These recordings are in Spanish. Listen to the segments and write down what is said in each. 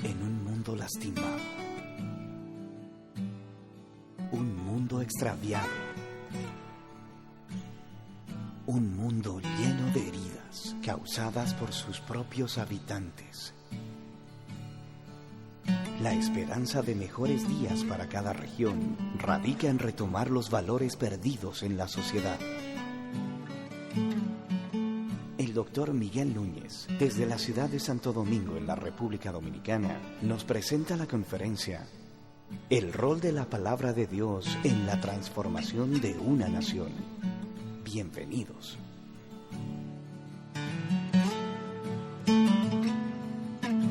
en un mundo lastimado, un mundo extraviado, un mundo lleno de heridas causadas por sus propios habitantes. La esperanza de mejores días para cada región radica en retomar los valores perdidos en la sociedad. El doctor Miguel Núñez, desde la ciudad de Santo Domingo, en la República Dominicana, nos presenta la conferencia El rol de la palabra de Dios en la transformación de una nación. Bienvenidos.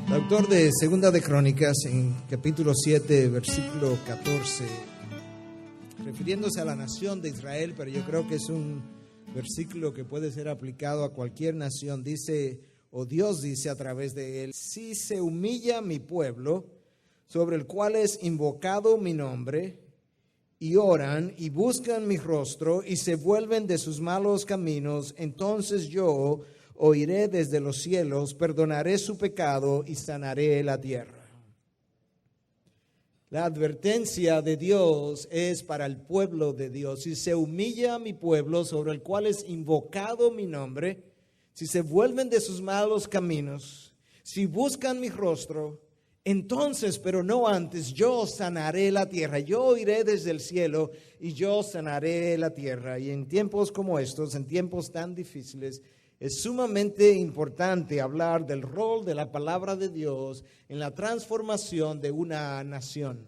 El autor de Segunda de Crónicas, en capítulo 7, versículo 14, refiriéndose a la nación de Israel, pero yo creo que es un versículo que puede ser aplicado a cualquier nación, dice, o Dios dice a través de él: si se humilla mi pueblo, sobre el cual es invocado mi nombre, y oran y buscan mi rostro y se vuelven de sus malos caminos, entonces yo oiré desde los cielos, perdonaré su pecado y sanaré la tierra. La advertencia de Dios es para el pueblo de Dios. Si se humilla mi pueblo, sobre el cual es invocado mi nombre, si se vuelven de sus malos caminos, si buscan mi rostro, entonces, pero no antes, yo sanaré la tierra. Yo oiré desde el cielo y yo sanaré la tierra. Y en tiempos como estos, en tiempos tan difíciles, es sumamente importante hablar del rol de la palabra de Dios en la transformación de una nación.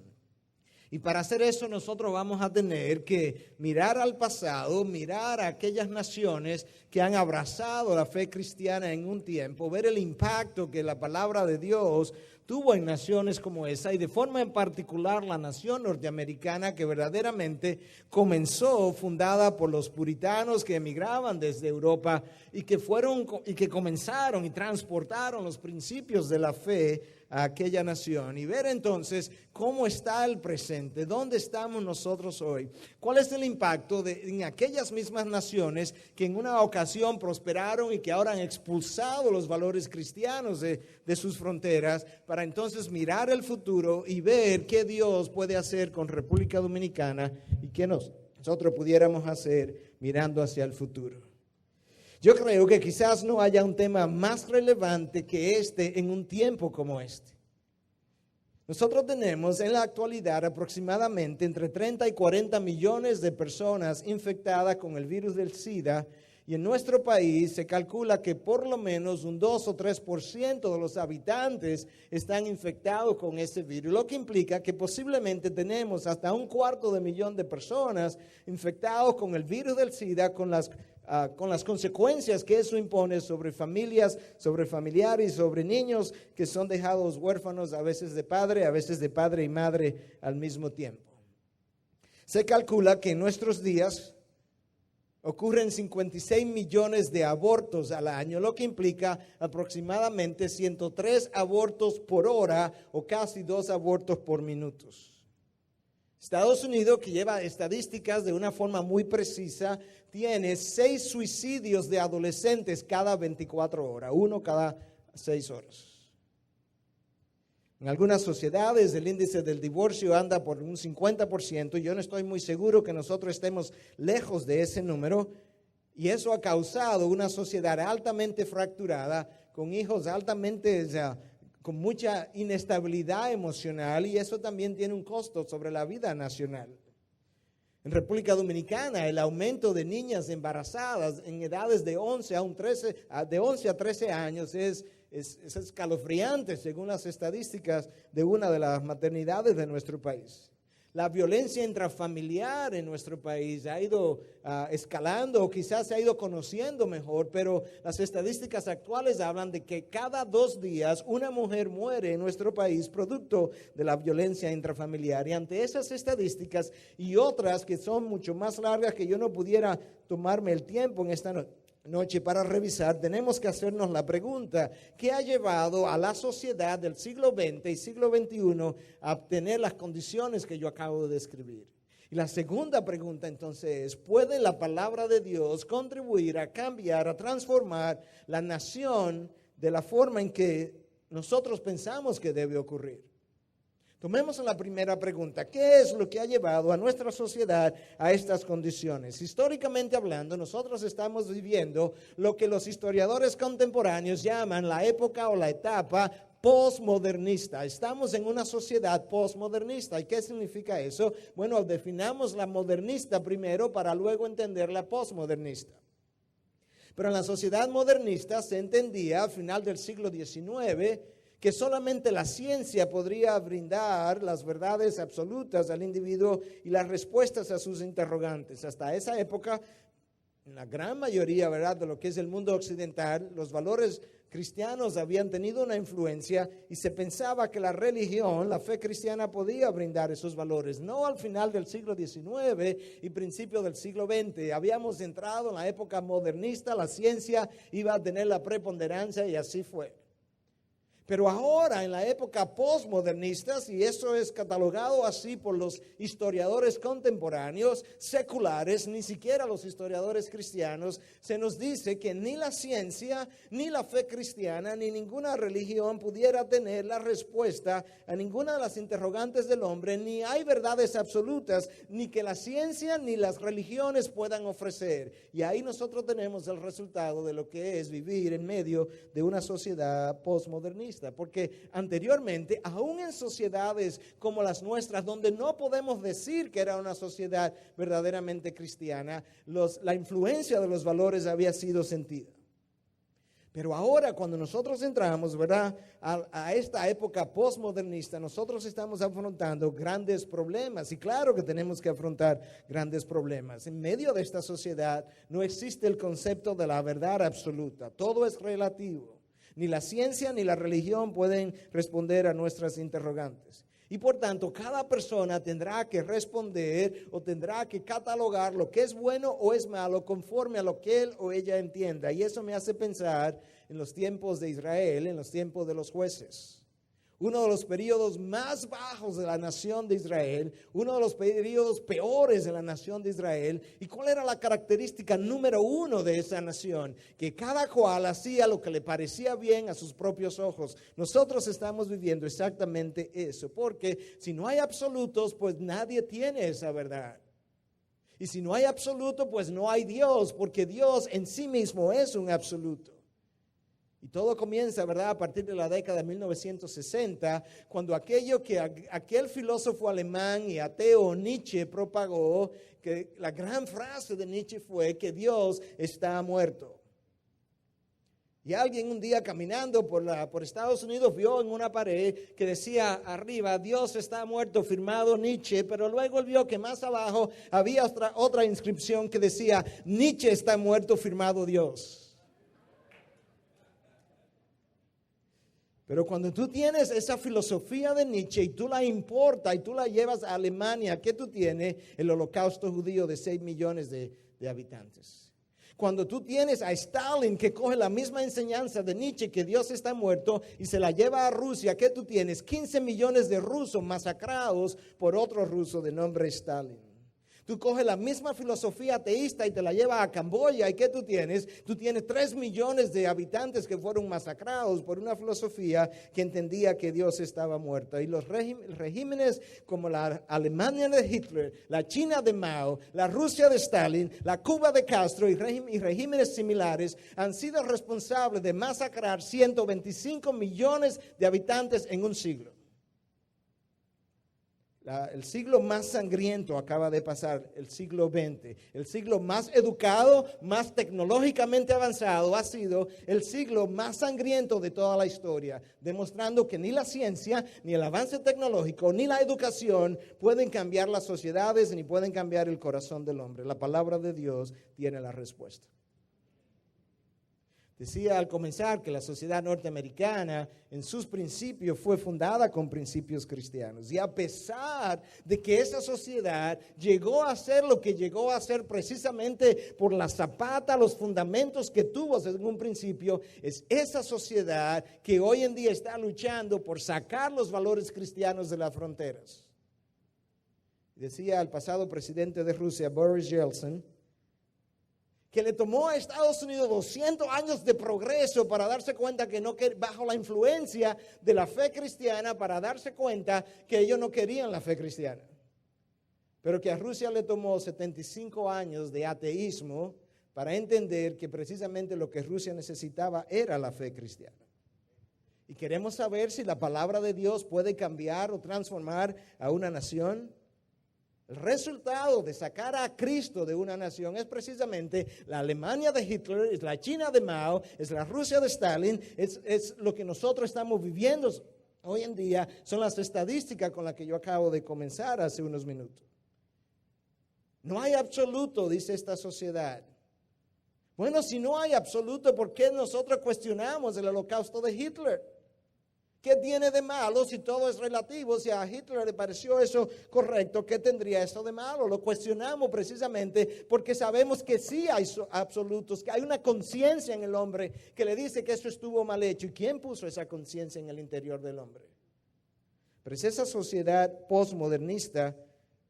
Y para hacer eso nosotros vamos a tener que mirar al pasado, mirar a aquellas naciones que han abrazado la fe cristiana en un tiempo, ver el impacto que la palabra de Dios tuvo en naciones como esa, y de forma en particular la nación norteamericana, que verdaderamente comenzó fundada por los puritanos que emigraban desde Europa y que comenzaron y transportaron los principios de la fe a aquella nación, y ver entonces cómo está el presente, dónde estamos nosotros hoy, cuál es el impacto en aquellas mismas naciones que en una ocasión prosperaron y que ahora han expulsado los valores cristianos de sus fronteras, para entonces mirar el futuro y ver qué Dios puede hacer con República Dominicana y qué nosotros pudiéramos hacer mirando hacia el futuro. Yo creo que quizás no haya un tema más relevante que este en un tiempo como este. Nosotros tenemos en la actualidad aproximadamente entre 30 y 40 millones de personas infectadas con el virus del SIDA, y en nuestro país se calcula que por lo menos un 2 o 3% de los habitantes están infectados con ese virus, lo que implica que posiblemente tenemos hasta 250,000 de personas infectados con el virus del SIDA, con las consecuencias que eso impone sobre familias, sobre familiares, sobre niños que son dejados huérfanos, a veces de padre y madre al mismo tiempo. Se calcula que en nuestros días ocurren 56 millones de abortos al año, lo que implica aproximadamente 103 abortos por hora o casi 2 abortos por minuto. Estados Unidos, que lleva estadísticas de una forma muy precisa, tiene 6 suicidios de adolescentes cada 24 horas, 1 cada 6 horas. En algunas sociedades el índice del divorcio anda por un 50%. Yo no estoy muy seguro que nosotros estemos lejos de ese número, y eso ha causado una sociedad altamente fracturada, con hijos con mucha inestabilidad emocional, y eso también tiene un costo sobre la vida nacional. En República Dominicana, el aumento de niñas embarazadas en edades de 11 a 13 años es escalofriante según las estadísticas de una de las maternidades de nuestro país. La violencia intrafamiliar en nuestro país ha ido escalando, o quizás se ha ido conociendo mejor, pero las estadísticas actuales hablan de que cada 2 días una mujer muere en nuestro país producto de la violencia intrafamiliar. Y ante esas estadísticas y otras que son mucho más largas, que yo no pudiera tomarme el tiempo en esta noche para revisar, tenemos que hacernos la pregunta: ¿qué ha llevado a la sociedad del siglo XX y siglo XXI a obtener las condiciones que yo acabo de describir? Y la segunda pregunta entonces es: ¿puede la palabra de Dios contribuir a cambiar, a transformar la nación de la forma en que nosotros pensamos que debe ocurrir. Tomemos la primera pregunta. ¿Qué es lo que ha llevado a nuestra sociedad a estas condiciones? Históricamente hablando, nosotros estamos viviendo lo que los historiadores contemporáneos llaman la época o la etapa posmodernista. Estamos en una sociedad posmodernista. ¿Y qué significa eso? Bueno, definamos la modernista primero para luego entender la posmodernista. Pero en la sociedad modernista se entendía a final del siglo XIX que solamente la ciencia podría brindar las verdades absolutas al individuo y las respuestas a sus interrogantes. Hasta esa época, en la gran mayoría, ¿verdad?, de lo que es el mundo occidental, los valores cristianos habían tenido una influencia y se pensaba que la religión, la fe cristiana, podía brindar esos valores. No al final del siglo XIX y principio del siglo XX. Habíamos entrado en la época modernista, la ciencia iba a tener la preponderancia y así fue. Pero ahora, en la época postmodernista, y eso es catalogado así por los historiadores contemporáneos, seculares, ni siquiera los historiadores cristianos, se nos dice que ni la ciencia, ni la fe cristiana, ni ninguna religión pudiera tener la respuesta a ninguna de las interrogantes del hombre, ni hay verdades absolutas, ni que la ciencia ni las religiones puedan ofrecer. Y ahí nosotros tenemos el resultado de lo que es vivir en medio de una sociedad postmodernista. Porque anteriormente, aún en sociedades como las nuestras, donde no podemos decir que era una sociedad verdaderamente cristiana, la influencia de los valores había sido sentida. Pero ahora, cuando nosotros entramos, ¿verdad?, a esta época postmodernista, nosotros estamos afrontando grandes problemas. Y claro que tenemos que afrontar grandes problemas. En medio de esta sociedad no existe el concepto de la verdad absoluta. Todo es relativo. Ni la ciencia ni la religión pueden responder a nuestras interrogantes. Y por tanto, cada persona tendrá que responder o tendrá que catalogar lo que es bueno o es malo conforme a lo que él o ella entienda. Y eso me hace pensar en los tiempos de Israel, en los tiempos de los jueces. Uno de los periodos más bajos de la nación de Israel, uno de los periodos peores de la nación de Israel. ¿Y cuál era la característica número uno de esa nación? Que cada cual hacía lo que le parecía bien a sus propios ojos. Nosotros estamos viviendo exactamente eso, porque si no hay absolutos, pues nadie tiene esa verdad. Y si no hay absoluto, pues no hay Dios, porque Dios en sí mismo es un absoluto. Y todo comienza, ¿verdad?, a partir de la década de 1960, cuando aquel filósofo alemán y ateo Nietzsche propagó, que la gran frase de Nietzsche fue que Dios está muerto. Y alguien un día caminando por Estados Unidos vio en una pared que decía arriba, Dios está muerto, firmado Nietzsche, pero luego él vio que más abajo había otra inscripción que decía, Nietzsche está muerto, firmado Dios. Pero cuando tú tienes esa filosofía de Nietzsche y tú la importas y tú la llevas a Alemania, ¿qué tú tienes? El holocausto judío de 6 millones de habitantes. Cuando tú tienes a Stalin que coge la misma enseñanza de Nietzsche, que Dios está muerto, y se la lleva a Rusia, ¿qué tú tienes? 15 millones de rusos masacrados por otro ruso de nombre Stalin. Tú coges la misma filosofía ateísta y te la llevas a Camboya. ¿Y qué tú tienes? Tú tienes 3 millones de habitantes que fueron masacrados por una filosofía que entendía que Dios estaba muerto. Y los regímenes como la Alemania de Hitler, la China de Mao, la Rusia de Stalin, la Cuba de Castro y regímenes similares han sido responsables de masacrar 125 millones de habitantes en un siglo. El siglo más sangriento acaba de pasar, el siglo XX. El siglo más educado, más tecnológicamente avanzado ha sido el siglo más sangriento de toda la historia, demostrando que ni la ciencia, ni el avance tecnológico, ni la educación pueden cambiar las sociedades, ni pueden cambiar el corazón del hombre. La palabra de Dios tiene la respuesta. Decía al comenzar que la sociedad norteamericana en sus principios fue fundada con principios cristianos. Y a pesar de que esa sociedad llegó a ser lo que llegó a ser precisamente por la zapata, los fundamentos que tuvo en un principio, es esa sociedad que hoy en día está luchando por sacar los valores cristianos de las fronteras. Decía el pasado presidente de Rusia, Boris Yeltsin, que le tomó a Estados Unidos 200 años de progreso para darse cuenta que bajo la influencia de la fe cristiana, para darse cuenta que ellos no querían la fe cristiana. Pero que a Rusia le tomó 75 años de ateísmo para entender que precisamente lo que Rusia necesitaba era la fe cristiana. Y queremos saber si la palabra de Dios puede cambiar o transformar a una nación. El resultado de sacar a Cristo de una nación es precisamente la Alemania de Hitler, es la China de Mao, es la Rusia de Stalin, es lo que nosotros estamos viviendo hoy en día, son las estadísticas con las que yo acabo de comenzar hace unos minutos. No hay absoluto, dice esta sociedad. Bueno, si no hay absoluto, ¿por qué nosotros cuestionamos el holocausto de Hitler? ¿Qué tiene de malo si todo es relativo? Si a Hitler le pareció eso correcto, ¿qué tendría eso de malo? Lo cuestionamos precisamente porque sabemos que sí hay absolutos, que hay una conciencia en el hombre que le dice que eso estuvo mal hecho. ¿Y quién puso esa conciencia en el interior del hombre? Pero es esa sociedad postmodernista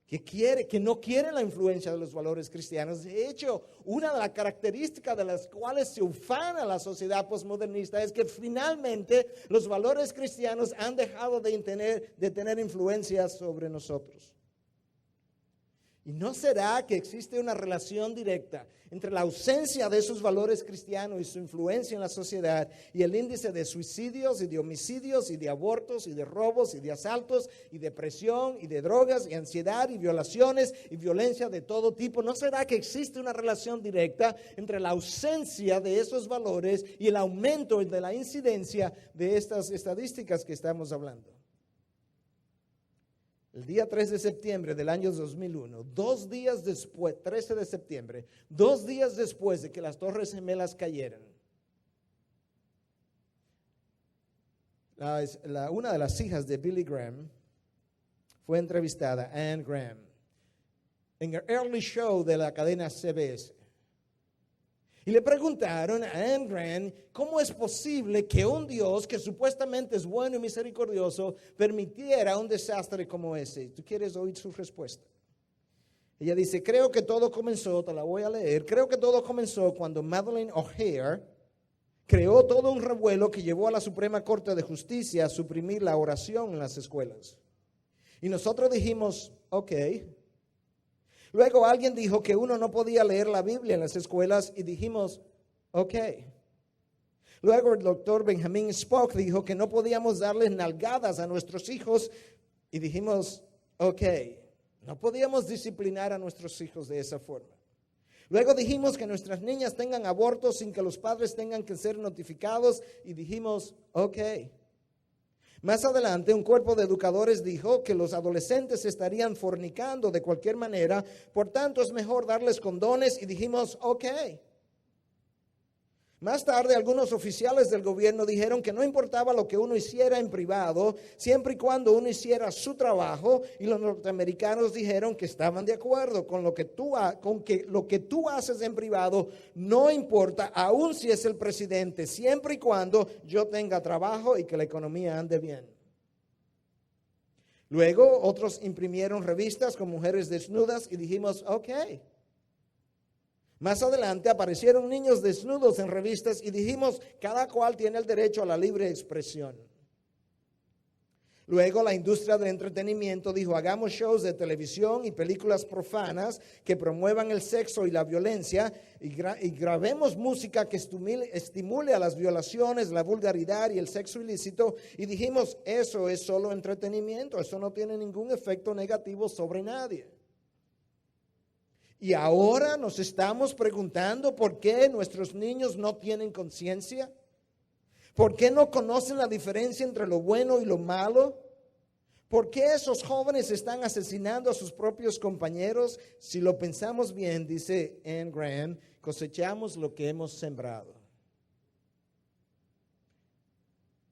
que no quiere la influencia de los valores cristianos. De hecho, una de las características de las cuales se ufana la sociedad postmodernista es que finalmente los valores cristianos han dejado de tener influencia sobre nosotros. ¿Y no será que existe una relación directa entre la ausencia de esos valores cristianos y su influencia en la sociedad y el índice de suicidios y de homicidios y de abortos y de robos y de asaltos y depresión y de drogas y ansiedad y violaciones y violencia de todo tipo? ¿No será que existe una relación directa entre la ausencia de esos valores y el aumento de la incidencia de estas estadísticas que estamos hablando? El día 3 de septiembre del año 2001, 2 días después, 13 de septiembre, 2 días después de que las Torres Gemelas cayeran, una de las hijas de Billy Graham fue entrevistada, Anne Graham, en el Early Show de la cadena CBS. Y le preguntaron a Anne Graham cómo es posible que un Dios que supuestamente es bueno y misericordioso permitiera un desastre como ese. ¿Tú quieres oír su respuesta? Ella dice, creo que todo comenzó, te la voy a leer, creo que todo comenzó cuando Madeleine O'Hare creó todo un revuelo que llevó a la Suprema Corte de Justicia a suprimir la oración en las escuelas. Y nosotros dijimos, ok. Luego alguien dijo que uno no podía leer la Biblia en las escuelas y dijimos, ok. Luego el doctor Benjamin Spock dijo que no podíamos darles nalgadas a nuestros hijos y dijimos, ok. No podíamos disciplinar a nuestros hijos de esa forma. Luego dijimos que nuestras niñas tengan abortos sin que los padres tengan que ser notificados y dijimos, ok. Más adelante, un cuerpo de educadores dijo que los adolescentes estarían fornicando de cualquier manera, por tanto es mejor darles condones y dijimos, ok. Más tarde, algunos oficiales del gobierno dijeron que no importaba lo que uno hiciera en privado, siempre y cuando uno hiciera su trabajo, y los norteamericanos dijeron que estaban de acuerdo con que lo que tú haces en privado no importa, aun si es el presidente, siempre y cuando yo tenga trabajo y que la economía ande bien. Luego, otros imprimieron revistas con mujeres desnudas y dijimos, ok. Más adelante aparecieron niños desnudos en revistas y dijimos, cada cual tiene el derecho a la libre expresión. Luego la industria del entretenimiento dijo, hagamos shows de televisión y películas profanas que promuevan el sexo y la violencia y grabemos música que estimule a las violaciones, la vulgaridad y el sexo ilícito. Y dijimos, eso es solo entretenimiento, eso no tiene ningún efecto negativo sobre nadie. Y ahora nos estamos preguntando por qué nuestros niños no tienen conciencia, por qué no conocen la diferencia entre lo bueno y lo malo, por qué esos jóvenes están asesinando a sus propios compañeros. Si lo pensamos bien, dice Anne Graham, cosechamos lo que hemos sembrado.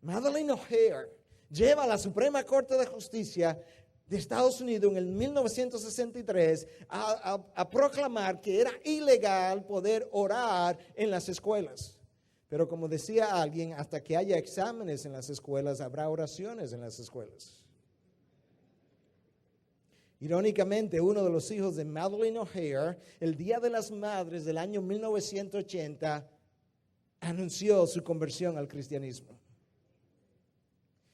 Madeleine O'Hare lleva a la Suprema Corte de Justicia de Estados Unidos en el 1963 a proclamar que era ilegal poder orar en las escuelas. Pero como decía alguien, hasta que haya exámenes en las escuelas, habrá oraciones en las escuelas. Irónicamente, uno de los hijos de Madeleine O'Hare, el Día de las Madres del año 1980, anunció su conversión al cristianismo.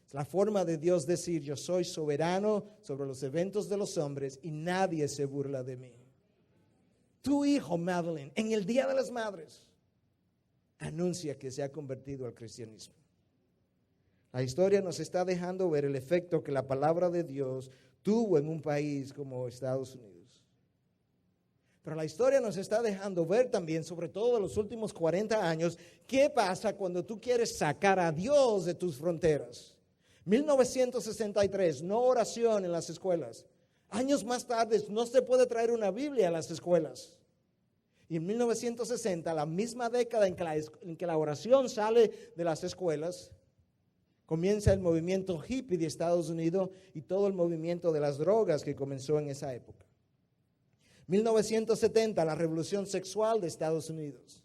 Es la forma de Dios decir: yo soy soberano sobre los eventos de los hombres y nadie se burla de mí. Tu hijo, Madeleine, en el Día de las Madres, anuncia que se ha convertido al cristianismo. La historia nos está dejando ver el efecto que la palabra de Dios tuvo en un país como Estados Unidos. Pero la historia nos está dejando ver también, sobre todo en los últimos 40 años, qué pasa cuando tú quieres sacar a Dios de tus fronteras. 1963, no oración en las escuelas. Años más tarde, no se puede traer una Biblia a las escuelas. Y en 1960, la misma década en que la oración sale de las escuelas, comienza el movimiento hippie de Estados Unidos y todo el movimiento de las drogas que comenzó en esa época. 1970, la revolución sexual de Estados Unidos.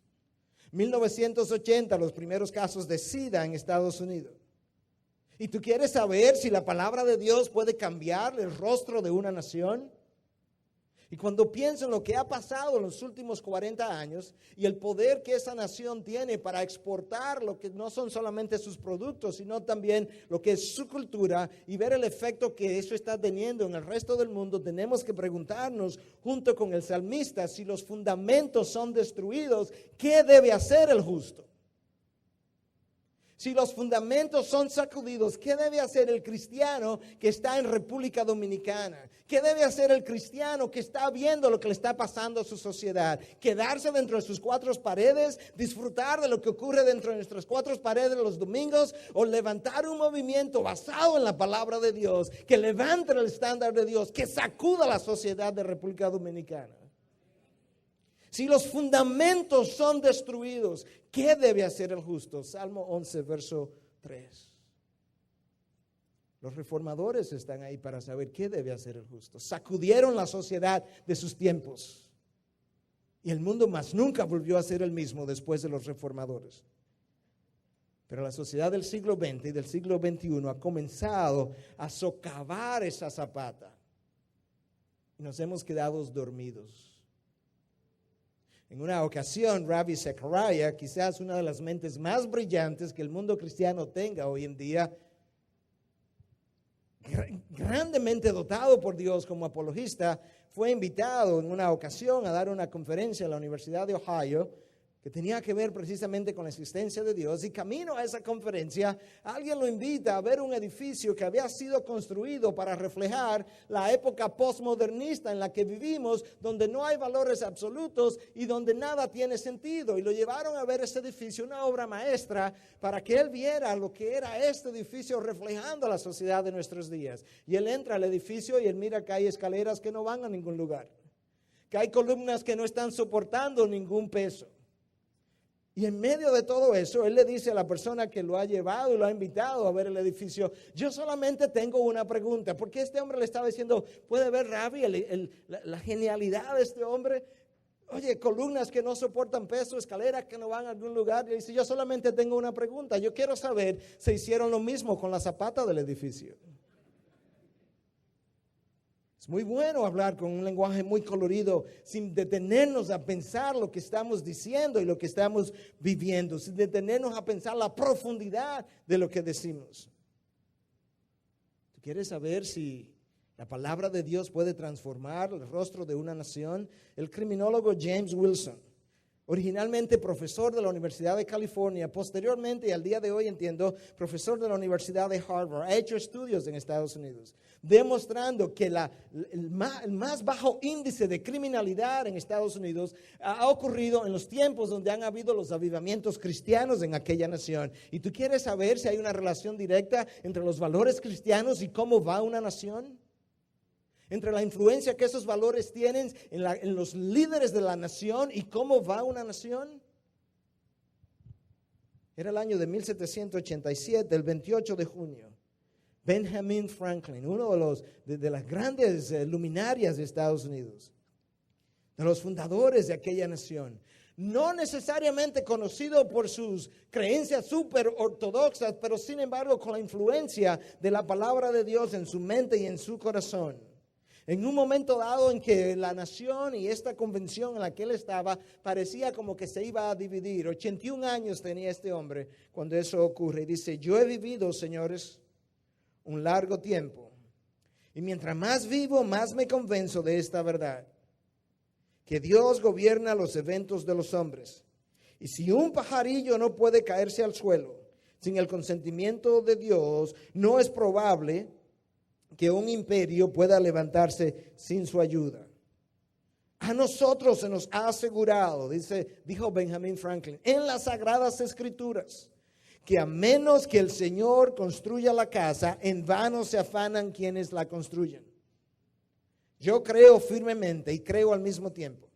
1980, los primeros casos de SIDA en Estados Unidos. ¿Y tú quieres saber si la palabra de Dios puede cambiar el rostro de una nación? Y cuando pienso en lo que ha pasado en los últimos 40 años y el poder que esa nación tiene para exportar lo que no son solamente sus productos, sino también lo que es su cultura, y ver el efecto que eso está teniendo en el resto del mundo, tenemos que preguntarnos, junto con el salmista, si los fundamentos son destruidos, ¿qué debe hacer el justo? Si los fundamentos son sacudidos, ¿qué debe hacer el cristiano que está en República Dominicana? ¿Qué debe hacer el cristiano que está viendo lo que le está pasando a su sociedad? ¿Quedarse dentro de sus cuatro paredes, disfrutar de lo que ocurre dentro de nuestras cuatro paredes los domingos, o levantar un movimiento basado en la palabra de Dios, que levante el estándar de Dios, que sacuda la sociedad de República Dominicana? Si los fundamentos son destruidos, ¿qué debe hacer el justo? Salmo 11, verso 3. Los reformadores están ahí para saber qué debe hacer el justo. Sacudieron la sociedad de sus tiempos. Y el mundo más nunca volvió a ser el mismo después de los reformadores. Pero la sociedad del siglo XX y del siglo XXI ha comenzado a socavar esa zapata. Y nos hemos quedado dormidos. En una ocasión, Ravi Zachariah, quizás una de las mentes más brillantes que el mundo cristiano tenga hoy en día, grandemente dotado por Dios como apologista, fue invitado en una ocasión a dar una conferencia en la Universidad de Ohio que tenía que ver precisamente con la existencia de Dios. Y camino a esa conferencia, alguien lo invita a ver un edificio que había sido construido para reflejar la época postmodernista en la que vivimos, donde no hay valores absolutos y donde nada tiene sentido. Y lo llevaron a ver ese edificio, una obra maestra, para que él viera lo que era este edificio reflejando la sociedad de nuestros días. Y él entra al edificio y él mira que hay escaleras que no van a ningún lugar, que hay columnas que no están soportando ningún peso. Y en medio de todo eso, él le dice a la persona que lo ha llevado y lo ha invitado a ver el edificio: yo solamente tengo una pregunta. Porque este hombre le estaba diciendo: ¿puede ver, Ravi, la genialidad de este hombre? Oye, columnas que no soportan peso, escaleras que no van a algún lugar. Y él dice: yo solamente tengo una pregunta. Yo quiero saber si hicieron lo mismo con la zapata del edificio. Es muy bueno hablar con un lenguaje muy colorido, sin detenernos a pensar lo que estamos diciendo y lo que estamos viviendo, sin detenernos a pensar la profundidad de lo que decimos. ¿Tú quieres saber si la palabra de Dios puede transformar el rostro de una nación? El criminólogo James Wilson, originalmente profesor de la Universidad de California, posteriormente y al día de hoy, entiendo, profesor de la Universidad de Harvard, ha hecho estudios en Estados Unidos, demostrando que el más bajo índice de criminalidad en Estados Unidos ha ocurrido en los tiempos donde han habido los avivamientos cristianos en aquella nación. ¿Y tú quieres saber si hay una relación directa entre los valores cristianos y cómo va una nación? Entre la influencia que esos valores tienen en los líderes de la nación y cómo va una nación. Era el año de 1787, el 28 de junio. Benjamin Franklin, uno de las grandes luminarias de Estados Unidos, de los fundadores de aquella nación, no necesariamente conocido por sus creencias súper ortodoxas, pero sin embargo con la influencia de la palabra de Dios en su mente y en su corazón. En un momento dado en que la nación y esta convención en la que él estaba parecía como que se iba a dividir. 81 años tenía este hombre cuando eso ocurre. Y dice, yo he vivido, señores, un largo tiempo. Y mientras más vivo, más me convenzo de esta verdad. Que Dios gobierna los eventos de los hombres. Y si un pajarillo no puede caerse al suelo sin el consentimiento de Dios, no es probable que un imperio pueda levantarse sin su ayuda. A nosotros se nos ha asegurado, dijo Benjamin Franklin, en las Sagradas Escrituras, que a menos que el Señor construya la casa, en vano se afanan quienes la construyen. Yo creo firmemente y creo al mismo tiempo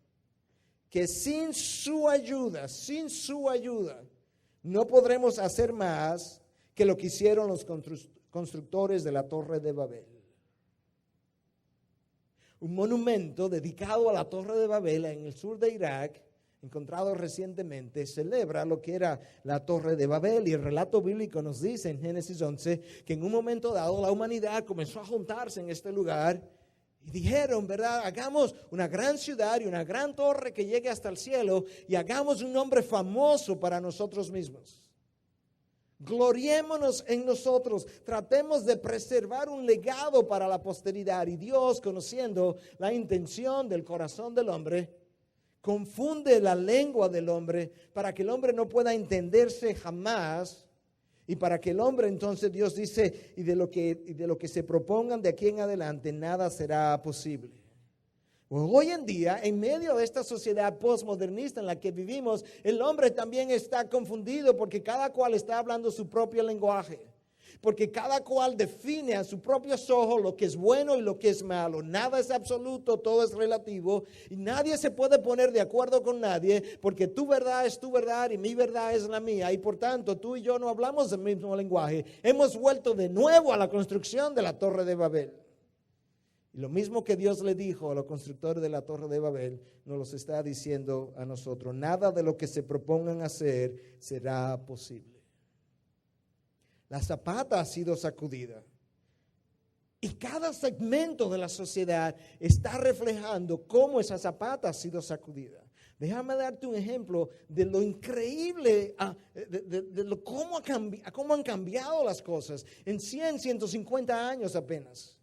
que sin su ayuda, no podremos hacer más que lo que hicieron los constructores de la Torre de Babel. Un monumento dedicado a la Torre de Babel en el sur de Irak, encontrado recientemente, celebra lo que era la Torre de Babel. Y el relato bíblico nos dice en Génesis 11 que en un momento dado la humanidad comenzó a juntarse en este lugar y dijeron, ¿verdad? Hagamos una gran ciudad y una gran torre que llegue hasta el cielo y hagamos un nombre famoso para nosotros mismos. Gloriémonos en nosotros, tratemos de preservar un legado para la posteridad. Y Dios, conociendo la intención del corazón del hombre, confunde la lengua del hombre para que el hombre no pueda entenderse jamás. Y para que el hombre, entonces Dios dice, y de lo que se propongan de aquí en adelante, nada será posible. Pues hoy en día, en medio de esta sociedad postmodernista en la que vivimos, el hombre también está confundido porque cada cual está hablando su propio lenguaje. Porque cada cual define a sus propios ojos lo que es bueno y lo que es malo. Nada es absoluto, todo es relativo. Y nadie se puede poner de acuerdo con nadie porque tu verdad es tu verdad y mi verdad es la mía. Y por tanto, tú y yo no hablamos el mismo lenguaje. Hemos vuelto de nuevo a la construcción de la Torre de Babel. Y lo mismo que Dios le dijo a los constructores de la Torre de Babel, nos lo está diciendo a nosotros. Nada de lo que se propongan hacer será posible. La zapata ha sido sacudida. Y cada segmento de la sociedad está reflejando cómo esa zapata ha sido sacudida. Déjame darte un ejemplo de lo increíble, cómo han cambiado las cosas en 150 años apenas.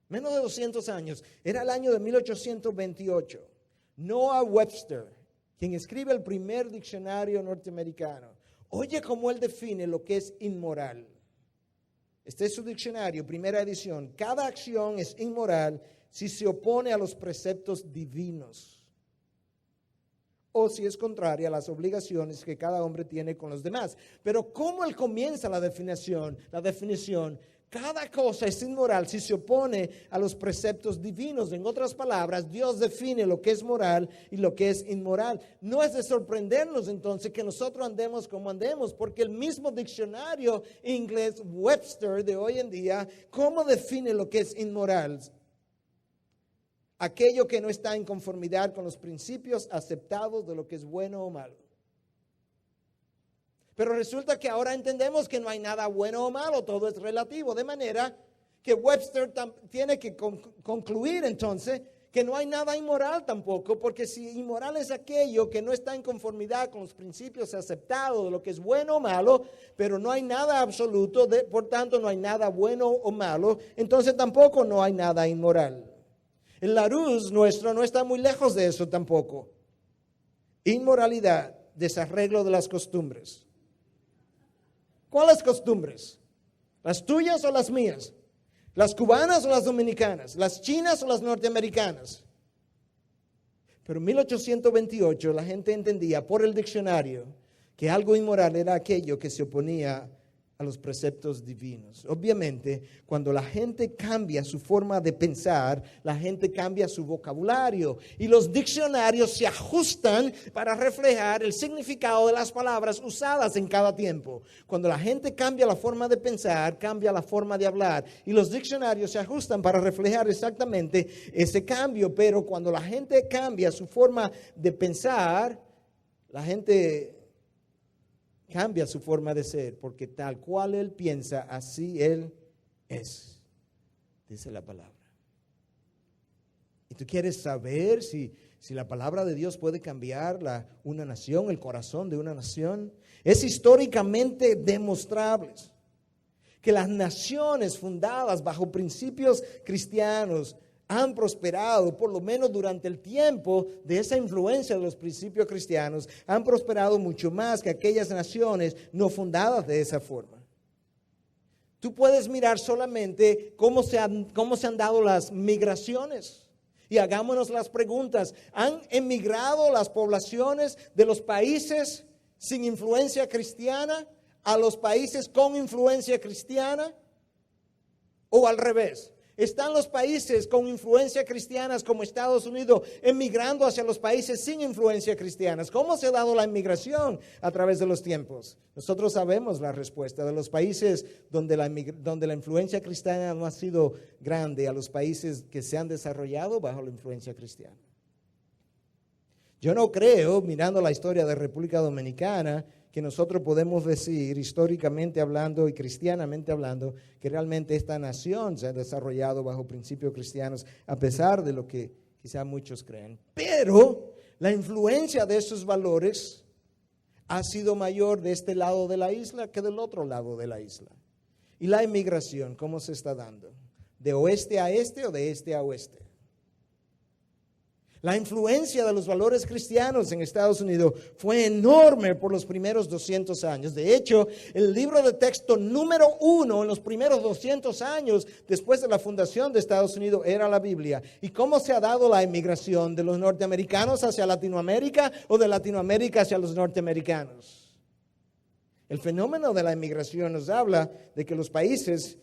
Menos de 200 años. Era el año de 1828. Noah Webster, quien escribe el primer diccionario norteamericano. Oye cómo él define lo que es inmoral. Este es su diccionario, primera edición. Cada acción es inmoral si se opone a los preceptos divinos o si es contraria a las obligaciones que cada hombre tiene con los demás. Pero ¿cómo él comienza la definición? Cada cosa es inmoral si se opone a los preceptos divinos. En otras palabras, Dios define lo que es moral y lo que es inmoral. No es de sorprendernos entonces que nosotros andemos como andemos, porque el mismo diccionario inglés Webster de hoy en día, ¿cómo define lo que es inmoral? Aquello que no está en conformidad con los principios aceptados de lo que es bueno o malo. Pero resulta que ahora entendemos que no hay nada bueno o malo, todo es relativo. De manera que Webster tiene que concluir entonces que no hay nada inmoral tampoco, porque si inmoral es aquello que no está en conformidad con los principios aceptados de lo que es bueno o malo, pero no hay nada absoluto, por tanto no hay nada bueno o malo, entonces tampoco no hay nada inmoral. El Larousse nuestro no está muy lejos de eso tampoco. Inmoralidad, desarreglo de las costumbres. ¿Cuáles costumbres? ¿Las tuyas o las mías? ¿Las cubanas o las dominicanas? ¿Las chinas o las norteamericanas? Pero en 1828 la gente entendía por el diccionario que algo inmoral era aquello que se oponía a los preceptos divinos. Obviamente, cuando la gente cambia su forma de pensar, la gente cambia su vocabulario y los diccionarios se ajustan para reflejar el significado de las palabras usadas en cada tiempo. Cuando la gente cambia la forma de pensar, cambia la forma de hablar y los diccionarios se ajustan para reflejar exactamente ese cambio. Pero cuando la gente cambia su forma de pensar, la gente cambia su forma de ser, porque tal cual él piensa, así él es, dice la palabra. Y tú quieres saber si la palabra de Dios puede cambiar una nación, el corazón de una nación. Es históricamente demostrable que las naciones fundadas bajo principios cristianos han prosperado, por lo menos durante el tiempo de esa influencia de los principios cristianos, han prosperado mucho más que aquellas naciones no fundadas de esa forma. Tú puedes mirar solamente cómo se han dado las migraciones. Y hagámonos las preguntas: ¿han emigrado las poblaciones de los países sin influencia cristiana a los países con influencia cristiana? ¿O al revés? ¿Están los países con influencia cristiana como Estados Unidos emigrando hacia los países sin influencia cristiana? ¿Cómo se ha dado la inmigración a través de los tiempos? Nosotros sabemos la respuesta. De los países donde la influencia cristiana no ha sido grande, a los países que se han desarrollado bajo la influencia cristiana. Yo no creo, mirando la historia de República Dominicana, que nosotros podemos decir, históricamente hablando y cristianamente hablando, que realmente esta nación se ha desarrollado bajo principios cristianos, a pesar de lo que quizá muchos creen. Pero la influencia de esos valores ha sido mayor de este lado de la isla que del otro lado de la isla. ¿Y la inmigración cómo se está dando? ¿De oeste a este o de este a oeste? La influencia de los valores cristianos en Estados Unidos fue enorme por los primeros 200 años. De hecho, el libro de texto número 1 en los primeros 200 años después de la fundación de Estados Unidos era la Biblia. ¿Y cómo se ha dado la inmigración de los norteamericanos hacia Latinoamérica o de Latinoamérica hacia los norteamericanos? El fenómeno de la inmigración nos habla de que los países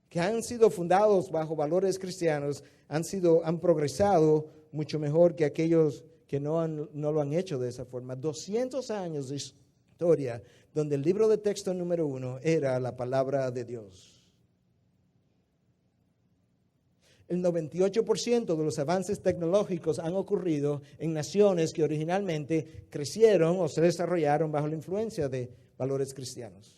que han sido fundados bajo valores cristianos han progresado mucho mejor que aquellos que no lo han hecho de esa forma. 200 años de historia donde el libro de texto número 1 era la palabra de Dios. El 98% de los avances tecnológicos han ocurrido en naciones que originalmente crecieron o se desarrollaron bajo la influencia de valores cristianos.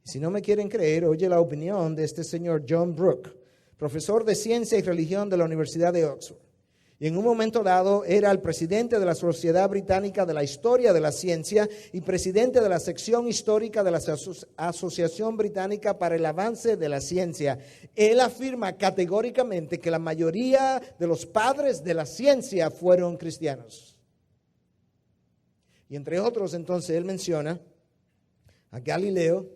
Y si no me quieren creer, oye la opinión de este señor John Brooke, profesor de Ciencia y Religión de la Universidad de Oxford. Y en un momento dado era el presidente de la Sociedad Británica de la Historia de la Ciencia y presidente de la sección histórica de la Asociación Británica para el Avance de la Ciencia. Él afirma categóricamente que la mayoría de los padres de la ciencia fueron cristianos. Y entre otros, entonces, él menciona a Galileo,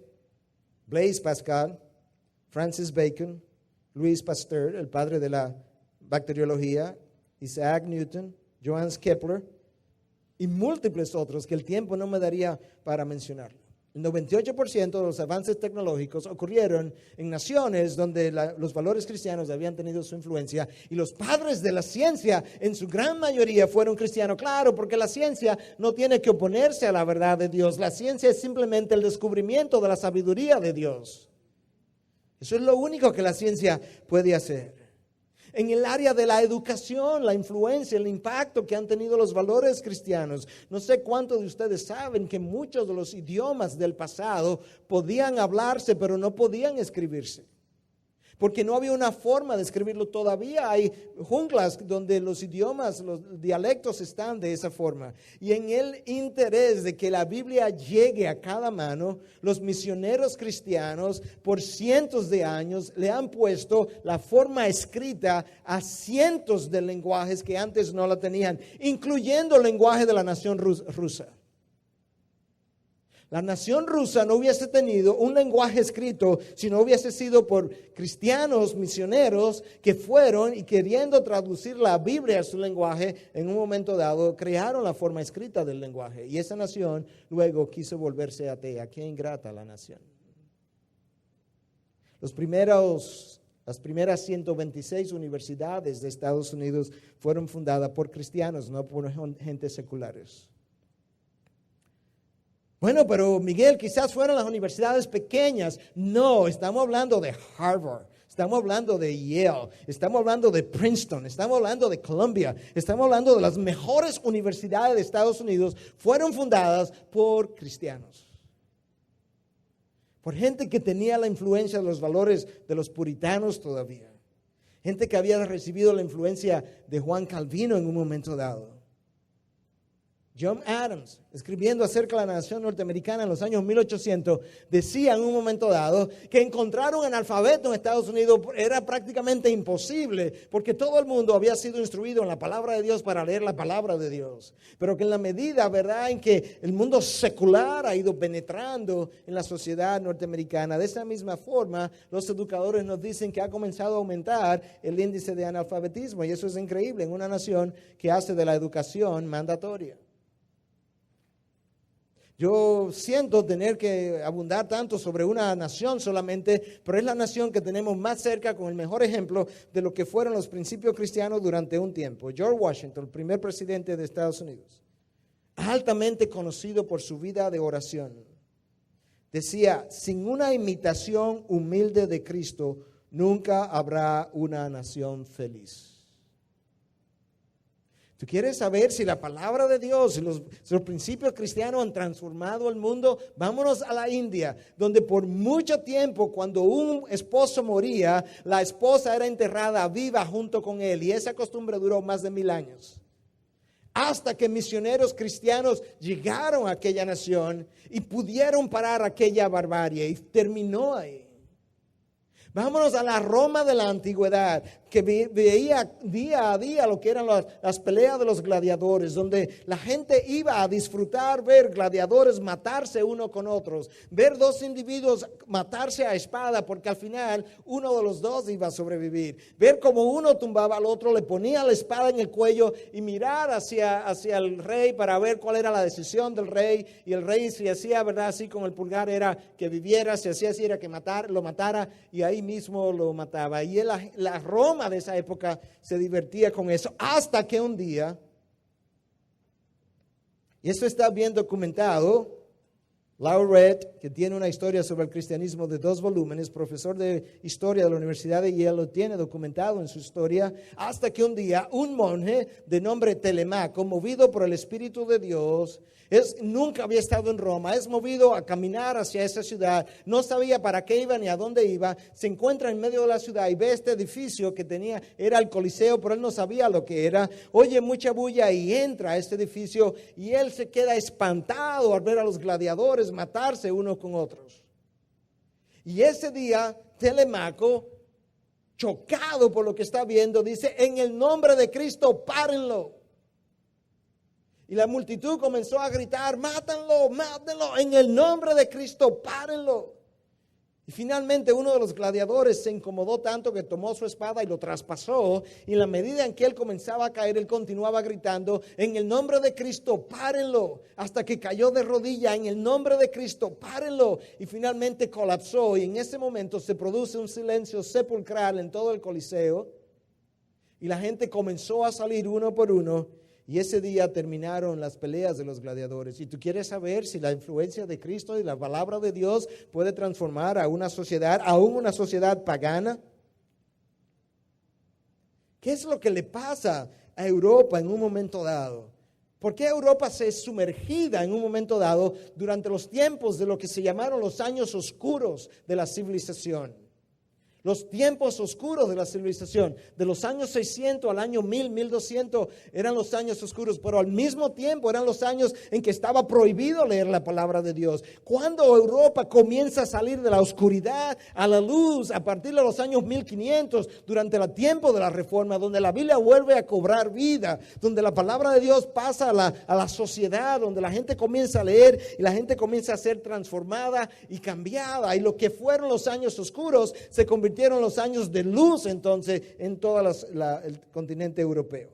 Blaise Pascal, Francis Bacon, Louis Pasteur, el padre de la bacteriología, Isaac Newton, Johannes Kepler y múltiples otros que el tiempo no me daría para mencionarlo. El 98% de los avances tecnológicos ocurrieron en naciones donde los valores cristianos habían tenido su influencia y los padres de la ciencia en su gran mayoría fueron cristianos. Claro, porque la ciencia no tiene que oponerse a la verdad de Dios. La ciencia es simplemente el descubrimiento de la sabiduría de Dios. Eso es lo único que la ciencia puede hacer. En el área de la educación, la influencia, el impacto que han tenido los valores cristianos. No sé cuántos de ustedes saben que muchos de los idiomas del pasado podían hablarse, pero no podían escribirse. Porque no había una forma de escribirlo todavía. Hay junglas donde los idiomas, los dialectos están de esa forma. Y en el interés de que la Biblia llegue a cada mano, los misioneros cristianos por cientos de años le han puesto la forma escrita a cientos de lenguajes que antes no la tenían, incluyendo el lenguaje de la nación rusa. La nación rusa no hubiese tenido un lenguaje escrito si no hubiese sido por cristianos misioneros que fueron y queriendo traducir la Biblia a su lenguaje, en un momento dado crearon la forma escrita del lenguaje. Y esa nación luego quiso volverse atea. Qué ingrata la nación. Las primeras 126 universidades de Estados Unidos fueron fundadas por cristianos, no por gente seculares. Bueno, pero Miguel, quizás fueron las universidades pequeñas. No, estamos hablando de Harvard, estamos hablando de Yale, estamos hablando de Princeton, estamos hablando de Columbia, estamos hablando de las mejores universidades de Estados Unidos. Fueron fundadas por cristianos, por gente que tenía la influencia de los valores de los puritanos todavía. Gente que había recibido la influencia de Juan Calvino en un momento dado. John Adams, escribiendo acerca de la nación norteamericana en los años 1800, decía en un momento dado que encontrar un analfabeto en Estados Unidos era prácticamente imposible, porque todo el mundo había sido instruido en la palabra de Dios para leer la palabra de Dios. Pero que en la medida, ¿verdad?, en que el mundo secular ha ido penetrando en la sociedad norteamericana, de esa misma forma, los educadores nos dicen que ha comenzado a aumentar el índice de analfabetismo, y eso es increíble en una nación que hace de la educación mandatoria. Yo siento tener que abundar tanto sobre una nación solamente, pero es la nación que tenemos más cerca con el mejor ejemplo de lo que fueron los principios cristianos durante un tiempo. George Washington, el primer presidente de Estados Unidos, altamente conocido por su vida de oración, decía: sin una imitación humilde de Cristo, nunca habrá una nación feliz. ¿Tú quieres saber si la palabra de Dios y los principios cristianos han transformado el mundo? Vámonos a la India, donde por mucho tiempo, cuando un esposo moría, la esposa era enterrada viva junto con él, y esa costumbre duró más de 1000 años. Hasta que misioneros cristianos llegaron a aquella nación y pudieron parar aquella barbarie, y terminó ahí. Vámonos a la Roma de la antigüedad, que veía día a día lo que eran las peleas de los gladiadores, donde la gente iba a disfrutar ver gladiadores matarse uno con otros, ver dos individuos matarse a espada, porque al final uno de los dos iba a sobrevivir, ver como uno tumbaba al otro, le ponía la espada en el cuello y mirar hacia el rey para ver cuál era la decisión del rey, y el rey, si hacía, ¿verdad?, así con el pulgar, era que viviera, si hacía así era que lo matara, y ahí mismo lo mataba. Y la Roma de esa época se divertía con eso, hasta que un día, y esto está bien documentado, Lowell Red, que tiene una historia sobre el cristianismo de 2 volúmenes, profesor de historia de la Universidad de Yale, lo tiene documentado en su historia, hasta que un día un monje de nombre Telemaco, movido por el Espíritu de Dios, nunca había estado en Roma, es movido a caminar hacia esa ciudad, no sabía para qué iba ni a dónde iba, se encuentra en medio de la ciudad y ve este edificio que era el Coliseo, pero él no sabía lo que era, oye mucha bulla y entra a este edificio, y él se queda espantado al ver a los gladiadores matarse unos con otros. Y ese día Telemaco, chocado por lo que está viendo, dice: en el nombre de Cristo, párenlo. Y la multitud comenzó a gritar: mátenlo, mátenlo, en el nombre de Cristo, párenlo. Y finalmente uno de los gladiadores se incomodó tanto que tomó su espada y lo traspasó, y en la medida en que él comenzaba a caer, él continuaba gritando: en el nombre de Cristo, párenlo, hasta que cayó de rodilla: en el nombre de Cristo, párenlo. Y finalmente colapsó, y en ese momento se produce un silencio sepulcral en todo el Coliseo, y la gente comenzó a salir uno por uno. Y ese día terminaron las peleas de los gladiadores. Y tú quieres saber si la influencia de Cristo y la palabra de Dios puede transformar a una sociedad, aún una sociedad pagana. ¿Qué es lo que le pasa a Europa en un momento dado? ¿Por qué Europa se es sumergida en un momento dado durante los tiempos de lo que se llamaron los años oscuros de la civilización? Los tiempos oscuros de la civilización, de los años 600 al año 1000, 1200, eran los años oscuros, pero al mismo tiempo eran los años en que estaba prohibido leer la palabra de Dios. Cuando Europa comienza a salir de la oscuridad a la luz, a partir de los años 1500, durante el tiempo de la Reforma, donde la Biblia vuelve a cobrar vida, donde la palabra de Dios pasa a la sociedad, donde la gente comienza a leer y la gente comienza a ser transformada y cambiada. Y lo que fueron los años oscuros se convirtieron en los años de luz entonces en todo el continente europeo.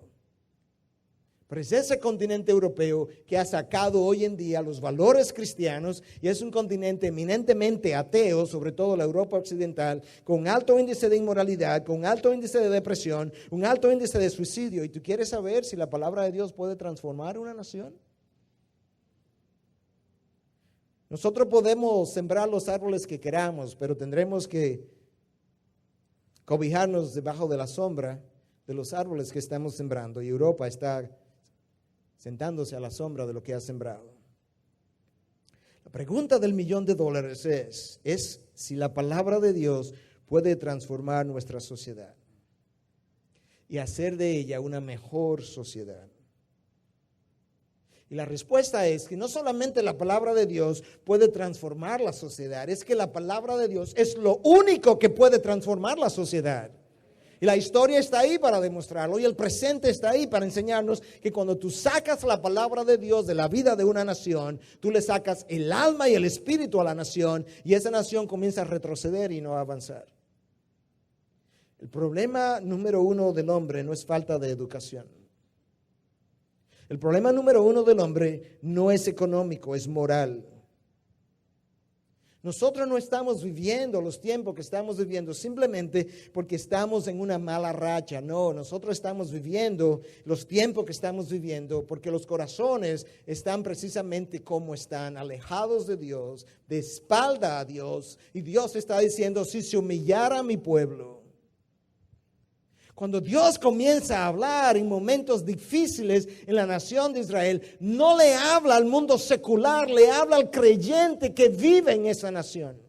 Pero es ese continente europeo que ha sacado hoy en día los valores cristianos, y es un continente eminentemente ateo, sobre todo la Europa occidental, con alto índice de inmoralidad, con alto índice de depresión, un alto índice de suicidio. ¿Y tú quieres saber si la palabra de Dios puede transformar una nación? Nosotros podemos sembrar los árboles que queramos, pero tendremos que cobijarnos debajo de la sombra de los árboles que estamos sembrando, y Europa está sentándose a la sombra de lo que ha sembrado. La pregunta del $1,000,000 es si la palabra de Dios puede transformar nuestra sociedad. y hacer de ella una mejor sociedad? Y la respuesta es que no solamente la palabra de Dios puede transformar la sociedad, es que la palabra de Dios es lo único que puede transformar la sociedad. Y la historia está ahí para demostrarlo, y el presente está ahí para enseñarnos que cuando tú sacas la palabra de Dios de la vida de una nación, tú le sacas el alma y el espíritu a la nación, y esa nación comienza a retroceder y no a avanzar. El problema número uno del hombre no es falta de educación. El problema número uno del hombre no es económico, es moral. Nosotros no estamos viviendo los tiempos que estamos viviendo simplemente porque estamos en una mala racha. No, nosotros estamos viviendo los tiempos que estamos viviendo porque los corazones están precisamente como están, alejados de Dios, de espalda a Dios. Y Dios está diciendo, si se humillara mi pueblo. Cuando Dios comienza a hablar en momentos difíciles en la nación de Israel, no le habla al mundo secular, le habla al creyente que vive en esa nación.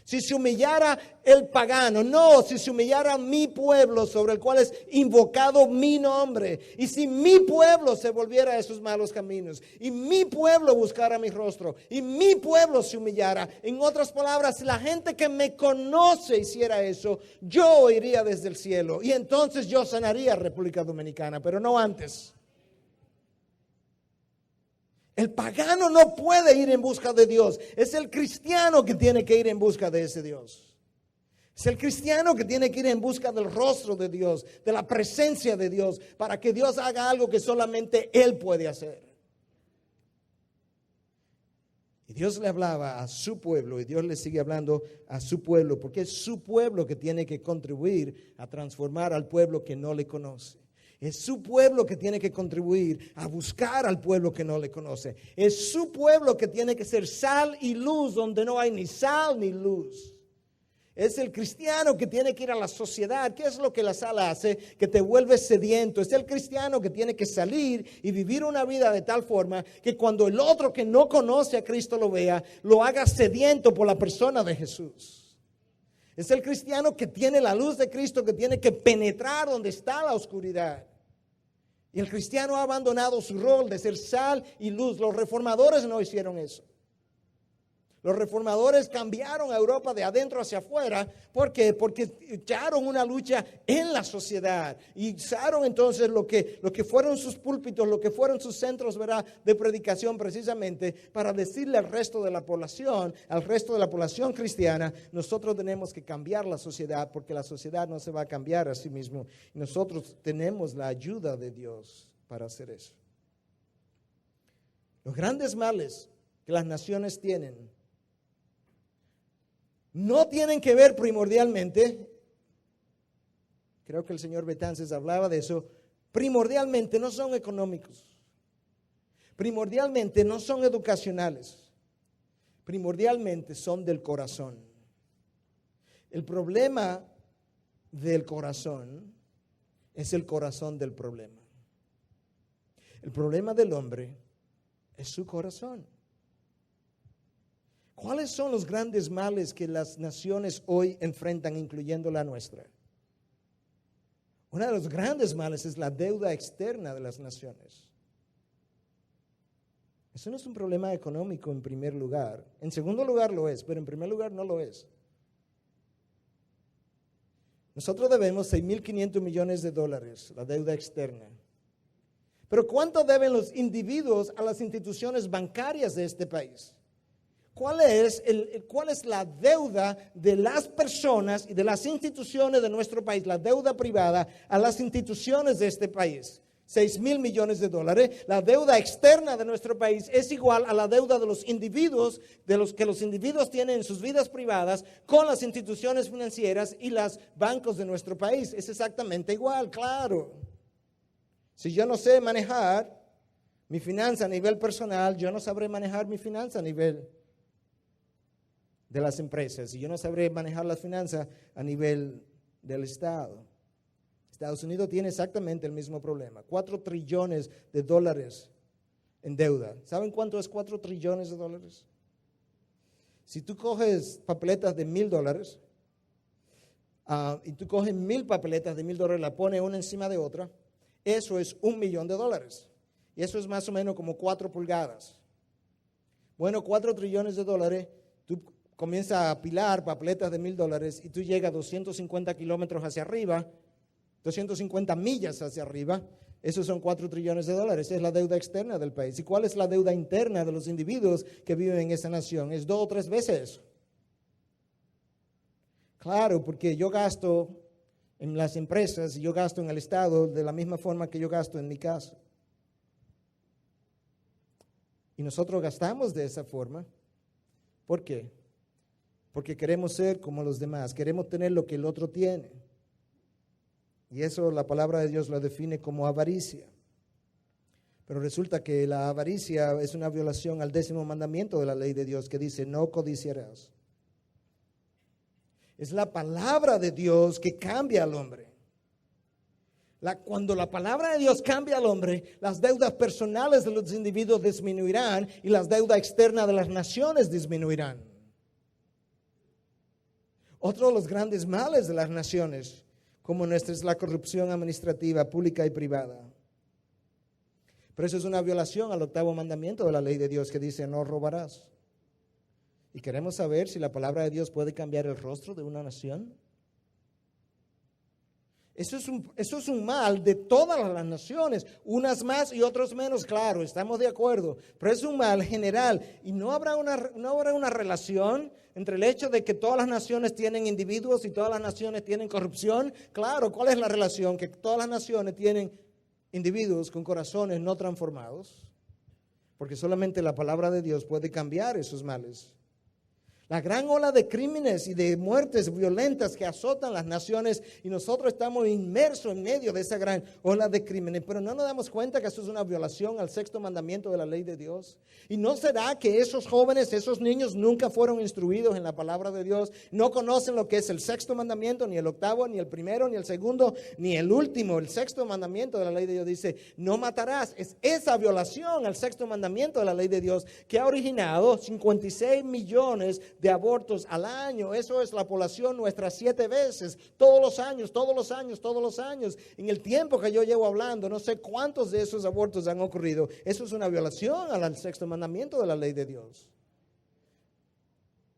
Si se humillara el pagano, no, si se humillara mi pueblo sobre el cual es invocado mi nombre, y si mi pueblo se volviera a esos malos caminos, y mi pueblo buscara mi rostro, y mi pueblo se humillara, en otras palabras, si la gente que me conoce hiciera eso, yo oiría desde el cielo, y entonces yo sanaría a República Dominicana, pero no antes. El pagano no puede ir en busca de Dios. Es el cristiano que tiene que ir en busca de ese Dios. Es el cristiano que tiene que ir en busca del rostro de Dios, de la presencia de Dios, para que Dios haga algo que solamente Él puede hacer. Y Dios le hablaba a su pueblo y Dios le sigue hablando a su pueblo, porque es su pueblo que tiene que contribuir a transformar al pueblo que no le conoce. Es su pueblo que tiene que contribuir a buscar al pueblo que no le conoce. Es su pueblo que tiene que ser sal y luz donde no hay ni sal ni luz. Es el cristiano que tiene que ir a la sociedad. ¿Qué es lo que la sal hace? Que te vuelves sediento. Es el cristiano que tiene que salir y vivir una vida de tal forma que cuando el otro que no conoce a Cristo lo vea, lo haga sediento por la persona de Jesús. Es el cristiano que tiene la luz de Cristo, que tiene que penetrar donde está la oscuridad. Y el cristiano ha abandonado su rol de ser sal y luz. Los reformadores no hicieron eso. Los reformadores cambiaron a Europa de adentro hacia afuera. ¿Por qué? Porque echaron una lucha en la sociedad. Y usaron entonces lo que fueron sus púlpitos, lo que fueron sus centros, ¿verdad?, de predicación precisamente para decirle al resto de la población, cristiana, nosotros tenemos que cambiar la sociedad porque la sociedad no se va a cambiar a sí mismo. Nosotros tenemos la ayuda de Dios para hacer eso. Los grandes males que las naciones tienen no tienen que ver primordialmente, creo que el señor Betances hablaba de eso, primordialmente no son económicos, primordialmente no son educacionales, primordialmente son del corazón. El problema del corazón es el corazón del problema. El problema del hombre es su corazón. ¿Cuáles son los grandes males que las naciones hoy enfrentan, incluyendo la nuestra? Uno de los grandes males es la deuda externa de las naciones. Eso no es un problema económico en primer lugar. En segundo lugar lo es, pero en primer lugar no lo es. Nosotros debemos $6.500 millones, la deuda externa. Pero ¿cuánto deben los individuos a las instituciones bancarias de este país? ¿Cuál es la deuda de las personas y de las instituciones de nuestro país, la deuda privada a las instituciones de este país? $6.000 millones. La deuda externa de nuestro país es igual a la deuda de los individuos, de los que los individuos tienen en sus vidas privadas con las instituciones financieras y los bancos de nuestro país. Es exactamente igual, claro. Si yo no sé manejar mi finanza a nivel personal, yo no sabré manejar mi finanza a nivel de las empresas, y yo no sabré manejar las finanzas a nivel del Estado. Estados Unidos tiene exactamente el mismo problema, $4 trillones en deuda. ¿Saben cuánto es $4 trillones? Si tú coges papeletas de $1,000 y tú coges 1,000 papeletas de $1,000, la pones una encima de otra, eso es $1,000,000. Y eso es más o menos como 4 pulgadas. Bueno, 4 trillones de dólares, tú comienzas a apilar papeletas de $1,000 y tú llegas a 250 kilómetros hacia arriba, 250 millas hacia arriba, esos son 4 trillones de dólares. Esa es la deuda externa del país. ¿Y cuál es la deuda interna de los individuos que viven en esa nación? Es 2 o 3 veces eso. Claro, porque yo gasto en las empresas y yo gasto en el Estado de la misma forma que yo gasto en mi casa. Y nosotros gastamos de esa forma. ¿Por qué? Porque queremos ser como los demás, queremos tener lo que el otro tiene. Y eso la palabra de Dios lo define como avaricia. Pero resulta que la avaricia es una violación al 10º mandamiento de la ley de Dios, que dice, no codiciarás. Es la palabra de Dios que cambia al hombre. Cuando la palabra de Dios cambia al hombre, las deudas personales de los individuos disminuirán y las deudas externas de las naciones disminuirán. Otro de los grandes males de las naciones como nuestra es la corrupción administrativa, pública y privada. Pero eso es una violación al 8º mandamiento de la ley de Dios que dice no robarás. Y queremos saber si la palabra de Dios puede cambiar el rostro de una nación. Eso es un mal de todas las naciones, unas más y otras menos, claro, estamos de acuerdo, pero es un mal general y no habrá una relación entre el hecho de que todas las naciones tienen individuos y todas las naciones tienen corrupción. Claro, ¿cuál es la relación? Que todas las naciones tienen individuos con corazones no transformados, porque solamente la palabra de Dios puede cambiar esos males. La gran ola de crímenes y de muertes violentas que azotan las naciones y nosotros estamos inmersos en medio de esa gran ola de crímenes, pero no nos damos cuenta que eso es una violación al 6º mandamiento de la ley de Dios. ¿Y no será que esos jóvenes, esos niños nunca fueron instruidos en la palabra de Dios? No conocen lo que es el 6º mandamiento, ni el 8º, ni el 1º, ni el 2º, ni el último. El 6º mandamiento de la ley de Dios dice, no matarás. Es esa violación al 6º mandamiento de la ley de Dios que ha originado 56 millones de abortos al año. Eso es la población nuestra 7 veces, todos los años. En el tiempo que yo llevo hablando, no sé cuántos de esos abortos han ocurrido. Eso es una violación al 6º mandamiento de la ley de Dios.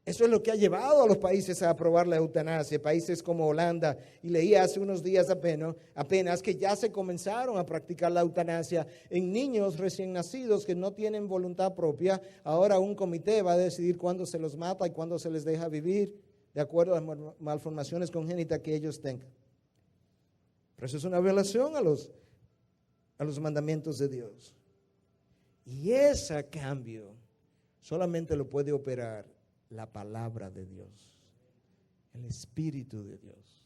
Eso es lo que ha llevado a los países a aprobar la eutanasia, países como Holanda. Y leí hace unos días apenas que ya se comenzaron a practicar la eutanasia en niños recién nacidos que no tienen voluntad propia. Ahora un comité va a decidir cuándo se los mata y cuándo se les deja vivir, de acuerdo a las malformaciones congénitas que ellos tengan. Pero eso es una violación a los mandamientos de Dios. Y ese cambio solamente lo puede operar la palabra de Dios, el Espíritu de Dios.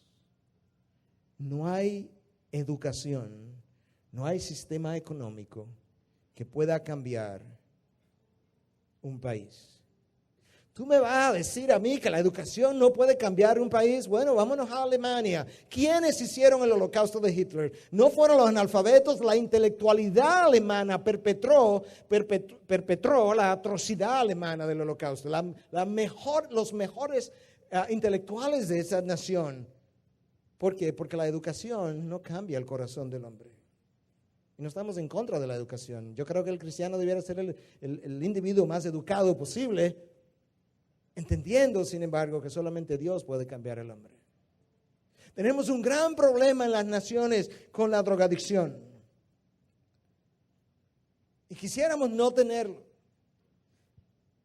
No hay educación, no hay sistema económico que pueda cambiar un país. Tú me vas a decir a mí que la educación no puede cambiar un país. Bueno, vámonos a Alemania. ¿Quiénes hicieron el holocausto de Hitler? No fueron los analfabetos. La intelectualidad alemana perpetró la atrocidad alemana del holocausto. Los mejores intelectuales de esa nación. ¿Por qué? Porque la educación no cambia el corazón del hombre. Y no estamos en contra de la educación. Yo creo que el cristiano debiera ser el individuo más educado posible, entendiendo, sin embargo, que solamente Dios puede cambiar al hombre. Tenemos un gran problema en las naciones con la drogadicción. Y quisiéramos no tenerlo.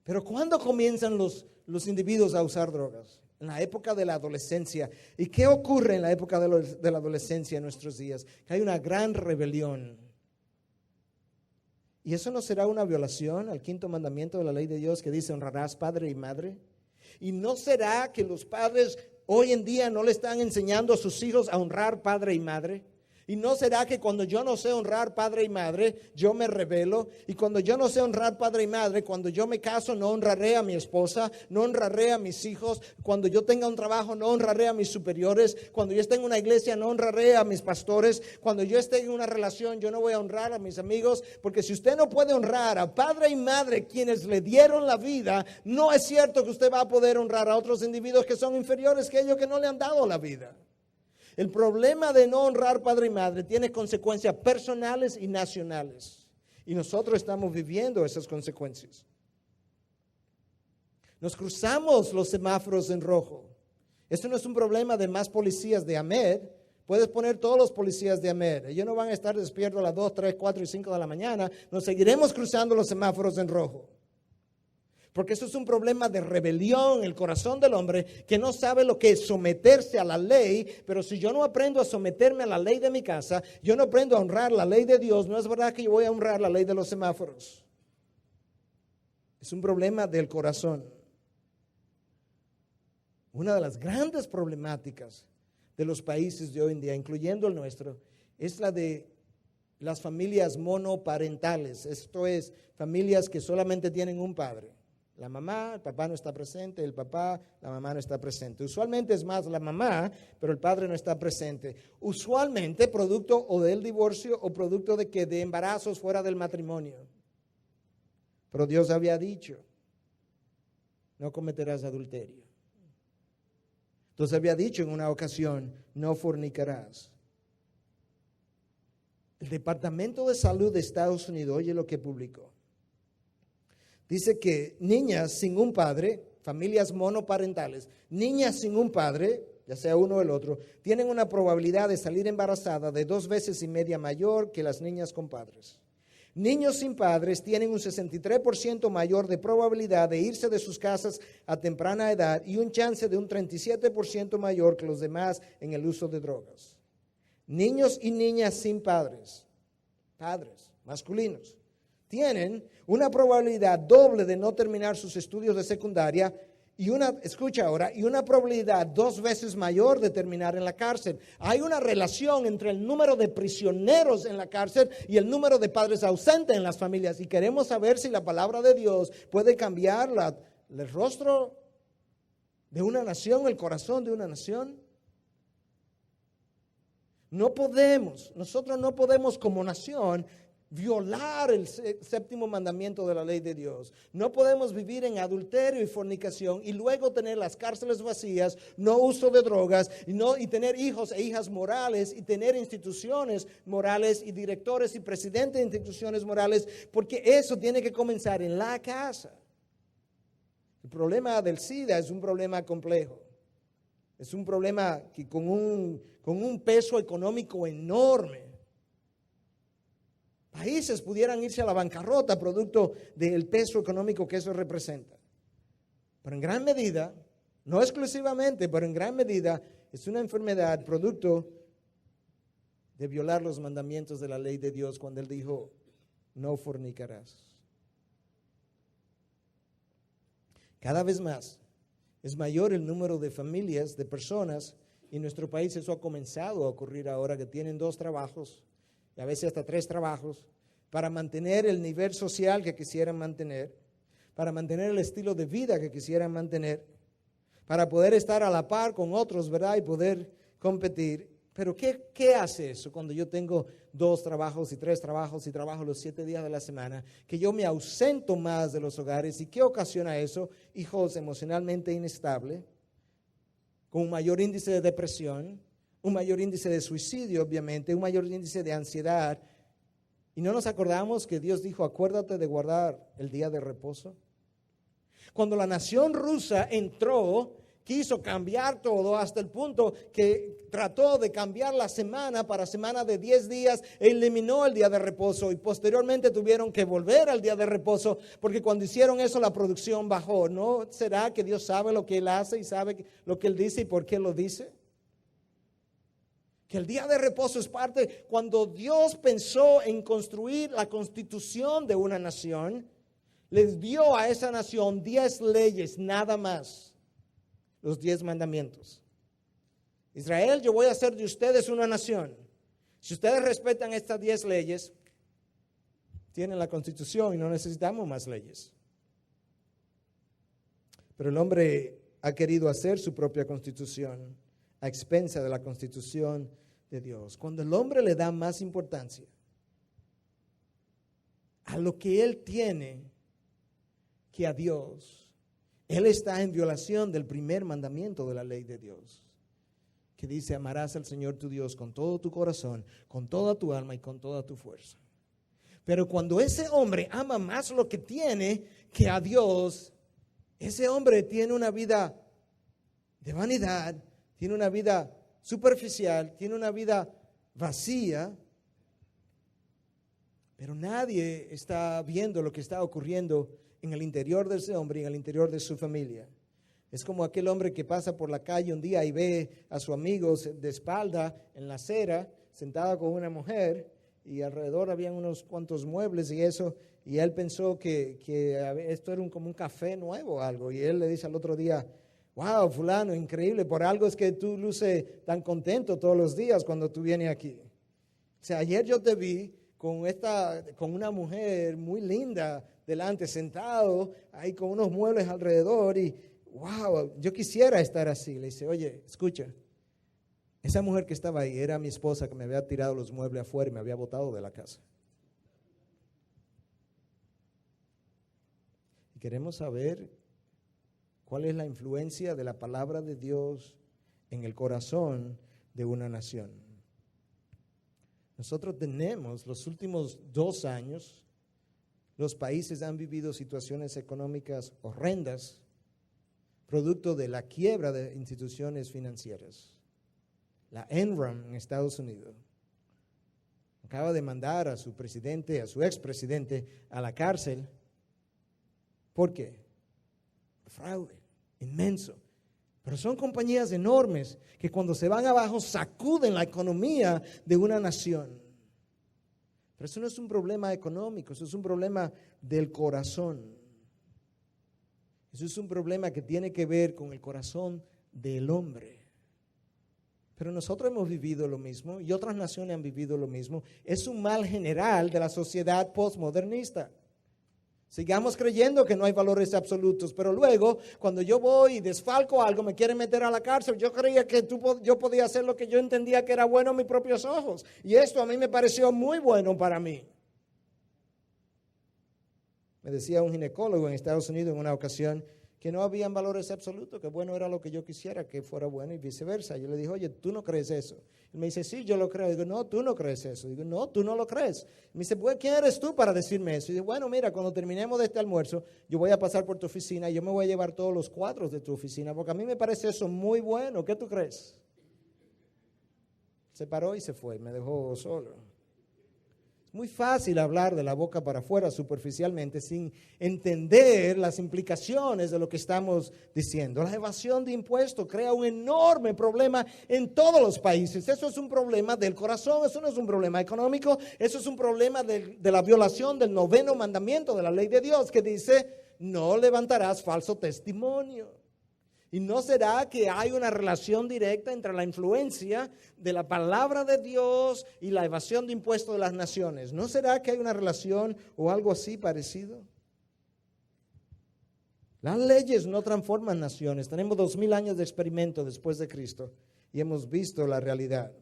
Pero ¿cuándo comienzan los individuos a usar drogas? En la época de la adolescencia. ¿Y qué ocurre en la época de la adolescencia en nuestros días? Que hay una gran rebelión. ¿Y eso no será una violación al 5º mandamiento de la ley de Dios que dice honrarás padre y madre? ¿Y no será que los padres hoy en día no le están enseñando a sus hijos a honrar padre y madre? ¿Y no será que cuando yo no sé honrar padre y madre, yo me rebelo? Y cuando yo no sé honrar padre y madre, cuando yo me caso, no honraré a mi esposa, no honraré a mis hijos. Cuando yo tenga un trabajo, no honraré a mis superiores. Cuando yo esté en una iglesia, no honraré a mis pastores. Cuando yo esté en una relación, yo no voy a honrar a mis amigos. Porque si usted no puede honrar a padre y madre, quienes le dieron la vida, no es cierto que usted va a poder honrar a otros individuos que son inferiores que ellos, que no le han dado la vida. El problema de no honrar padre y madre tiene consecuencias personales y nacionales. Y nosotros estamos viviendo esas consecuencias. Nos cruzamos los semáforos en rojo. Esto no es un problema de más policías de AMED. Puedes poner todos los policías de AMED. Ellos no van a estar despiertos a las 2, 3, 4 y 5 de la mañana. Nos seguiremos cruzando los semáforos en rojo. Porque eso es un problema de rebelión en el corazón del hombre que no sabe lo que es someterse a la ley. Pero si yo no aprendo a someterme a la ley de mi casa, yo no aprendo a honrar la ley de Dios, no es verdad que yo voy a honrar la ley de los semáforos. Es un problema del corazón. Una de las grandes problemáticas de los países de hoy en día, incluyendo el nuestro, es la de las familias monoparentales. Esto es, familias que solamente tienen un padre. La mamá, el papá no está presente, el papá, la mamá no está presente. Usualmente es más la mamá, pero el padre no está presente. Usualmente producto o del divorcio o producto de embarazos fuera del matrimonio. Pero Dios había dicho, no cometerás adulterio. Entonces había dicho en una ocasión, no fornicarás. El Departamento de Salud de Estados Unidos, oye lo que publicó. Dice que niñas sin un padre, familias monoparentales, niñas sin un padre, ya sea uno o el otro, tienen una probabilidad de salir embarazada de 2,5 veces mayor que las niñas con padres. Niños sin padres tienen un 63% mayor de probabilidad de irse de sus casas a temprana edad y un chance de un 37% mayor que los demás en el uso de drogas. Niños y niñas sin padres masculinos, tienen una probabilidad doble de no terminar sus estudios de secundaria y una probabilidad 2 veces mayor de terminar en la cárcel. Hay una relación entre el número de prisioneros en la cárcel y el número de padres ausentes en las familias. Y queremos saber si la palabra de Dios puede cambiar el rostro de una nación, el corazón de una nación. Nosotros no podemos como nación violar el 7º mandamiento de la ley de Dios. No podemos vivir en adulterio y fornicación y luego tener las cárceles vacías, no uso de drogas y tener hijos e hijas morales y tener instituciones morales y directores y presidentes de instituciones morales, porque eso tiene que comenzar en la casa. El problema del SIDA es un problema complejo. Es un problema que con un peso económico enorme. Países pudieran irse a la bancarrota producto del peso económico que eso representa. Pero en gran medida, no exclusivamente, pero en gran medida, es una enfermedad producto de violar los mandamientos de la ley de Dios cuando Él dijo, no fornicarás. Cada vez más es mayor el número de familias, de personas, y en nuestro país eso ha comenzado a ocurrir ahora, que tienen 2 trabajos, y a veces hasta 3 trabajos, para mantener el nivel social que quisieran mantener, para mantener el estilo de vida que quisieran mantener, para poder estar a la par con otros, ¿verdad? Y poder competir. Pero ¿qué hace eso cuando yo tengo 2 trabajos y 3 trabajos y trabajo los 7 días de la semana? Que yo me ausento más de los hogares. ¿Y qué ocasiona eso? Hijos emocionalmente inestables, con un mayor índice de depresión, un mayor índice de suicidio, obviamente, un mayor índice de ansiedad. ¿Y no nos acordamos que Dios dijo, acuérdate de guardar el día de reposo? Cuando la nación rusa entró, quiso cambiar todo hasta el punto que trató de cambiar la semana para semana de 10 días e eliminó el día de reposo y posteriormente tuvieron que volver al día de reposo porque cuando hicieron eso la producción bajó. ¿No será que Dios sabe lo que Él hace y sabe lo que Él dice y por qué lo dice? Que el día de reposo es parte, cuando Dios pensó en construir la constitución de una nación, les dio a esa nación 10 leyes, nada más, los 10 mandamientos. Israel, yo voy a hacer de ustedes una nación. Si ustedes respetan estas 10 leyes, tienen la Constitución y no necesitamos más leyes. Pero el hombre ha querido hacer su propia Constitución a expensa de la Constitución de Dios. Cuando el hombre le da más importancia a lo que él tiene que a Dios, él está en violación del primer mandamiento de la ley de Dios, que dice: amarás al Señor tu Dios con todo tu corazón, con toda tu alma y con toda tu fuerza. Pero cuando ese hombre ama más lo que tiene que a Dios, ese hombre tiene una vida de vanidad, tiene una vida superficial, tiene una vida vacía, pero nadie está viendo lo que está ocurriendo en el interior de ese hombre y en el interior de su familia. Es como aquel hombre que pasa por la calle un día y ve a su amigo de espalda en la acera, sentado con una mujer, y alrededor habían unos cuantos muebles y eso, y él pensó que esto era como un café nuevo o algo, y él le dice al otro día: wow, fulano, increíble, por algo es que tú luces tan contento todos los días cuando tú vienes aquí. O sea, ayer yo te vi con una mujer muy linda delante, sentado ahí con unos muebles alrededor, y wow, yo quisiera estar así. Le dice: oye, escucha, esa mujer que estaba ahí era mi esposa, que me había tirado los muebles afuera y me había botado de la casa. Y queremos saber cuál es la influencia de la palabra de Dios en el corazón de una nación. Nosotros tenemos, los últimos 2 años, los países han vivido situaciones económicas horrendas, producto de la quiebra de instituciones financieras. La Enron en Estados Unidos acaba de mandar a su presidente, a su expresidente, a la cárcel. ¿Por qué? Fraude inmenso. Pero son compañías enormes que cuando se van abajo sacuden la economía de una nación. Pero eso no es un problema económico, eso es un problema del corazón. Eso es un problema que tiene que ver con el corazón del hombre. Pero nosotros hemos vivido lo mismo y otras naciones han vivido lo mismo. Es un mal general de la sociedad postmodernista. Sigamos creyendo que no hay valores absolutos, pero luego cuando yo voy y desfalco algo, me quieren meter a la cárcel. Yo creía que yo podía hacer lo que yo entendía que era bueno a mis propios ojos, y esto a mí me pareció muy bueno para mí. Me decía un ginecólogo en Estados Unidos en una ocasión que no habían valores absolutos, que bueno era lo que yo quisiera que fuera bueno y viceversa. Yo le dije: oye, ¿tú no crees eso? Él me dice: sí, yo lo creo. Digo: no, tú no crees eso. Digo: no, tú no lo crees. Me dice: pues, ¿quién eres tú para decirme eso? Y digo: bueno, mira, cuando terminemos de este almuerzo, yo voy a pasar por tu oficina y yo me voy a llevar todos los cuadros de tu oficina, porque a mí me parece eso muy bueno. ¿Qué tú crees? Se paró y se fue, me dejó solo. Muy fácil hablar de la boca para afuera superficialmente sin entender las implicaciones de lo que estamos diciendo. La evasión de impuestos crea un enorme problema en todos los países. Eso es un problema del corazón, eso no es un problema económico, eso es un problema de la violación del 9º mandamiento de la ley de Dios, que dice: no levantarás falso testimonio. Y no será que hay una relación directa entre la influencia de la palabra de Dios y la evasión de impuestos de las naciones. ¿No será que hay una relación o algo así parecido? Las leyes no transforman naciones. Tenemos 2000 años de experimento después de Cristo y hemos visto la realidad.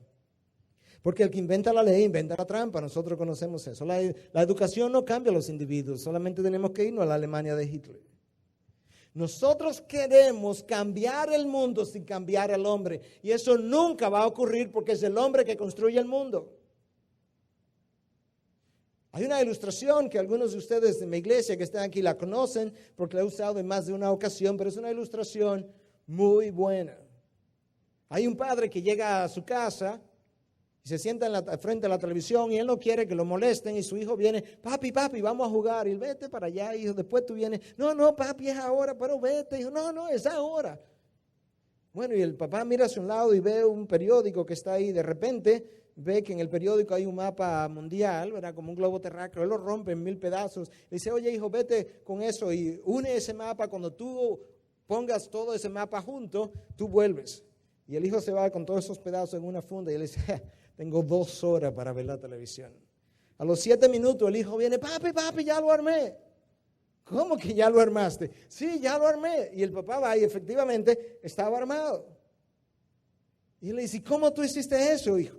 Porque el que inventa la ley inventa la trampa. Nosotros conocemos eso. La educación no cambia a los individuos. Solamente tenemos que irnos a la Alemania de Hitler. Nosotros queremos cambiar el mundo sin cambiar al hombre. Y eso nunca va a ocurrir porque es el hombre que construye el mundo. Hay una ilustración que algunos de ustedes de mi iglesia que están aquí la conocen porque la he usado en más de una ocasión, pero es una ilustración muy buena. Hay un padre que llega a su casa y se sienta frente a la televisión y él no quiere que lo molesten y su hijo viene: papi, vamos a jugar. Y él: vete para allá, hijo, después tú vienes. No, papi, es ahora, pero vete. Hijo, no, es ahora. Bueno, y el papá mira hacia un lado y ve un periódico que está ahí. De repente ve que en el periódico hay un mapa mundial, ¿verdad? Como un globo terráqueo. Él lo rompe en 1000 pedazos. Le dice: oye, hijo, vete con eso y une ese mapa. Cuando tú pongas todo ese mapa junto, tú vuelves. Y el hijo se va con todos esos pedazos en una funda y él dice: Tengo 2 horas para ver la televisión. A los 7 minutos el hijo viene, papi, ya lo armé. ¿Cómo que ya lo armaste? Sí, ya lo armé. Y el papá va y efectivamente estaba armado. Y él le dice, ¿cómo tú hiciste eso, hijo?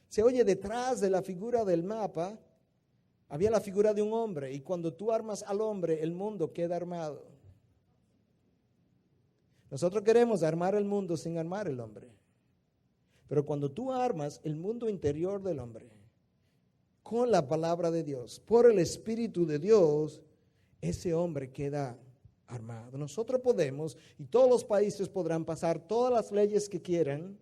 Se oye, detrás de la figura del mapa había la figura de un hombre. Y cuando tú armas al hombre, el mundo queda armado. Nosotros queremos armar el mundo sin armar el hombre. Pero cuando tú armas el mundo interior del hombre con la palabra de Dios, por el Espíritu de Dios, ese hombre queda armado. Nosotros podemos, y todos los países podrán pasar todas las leyes que quieran,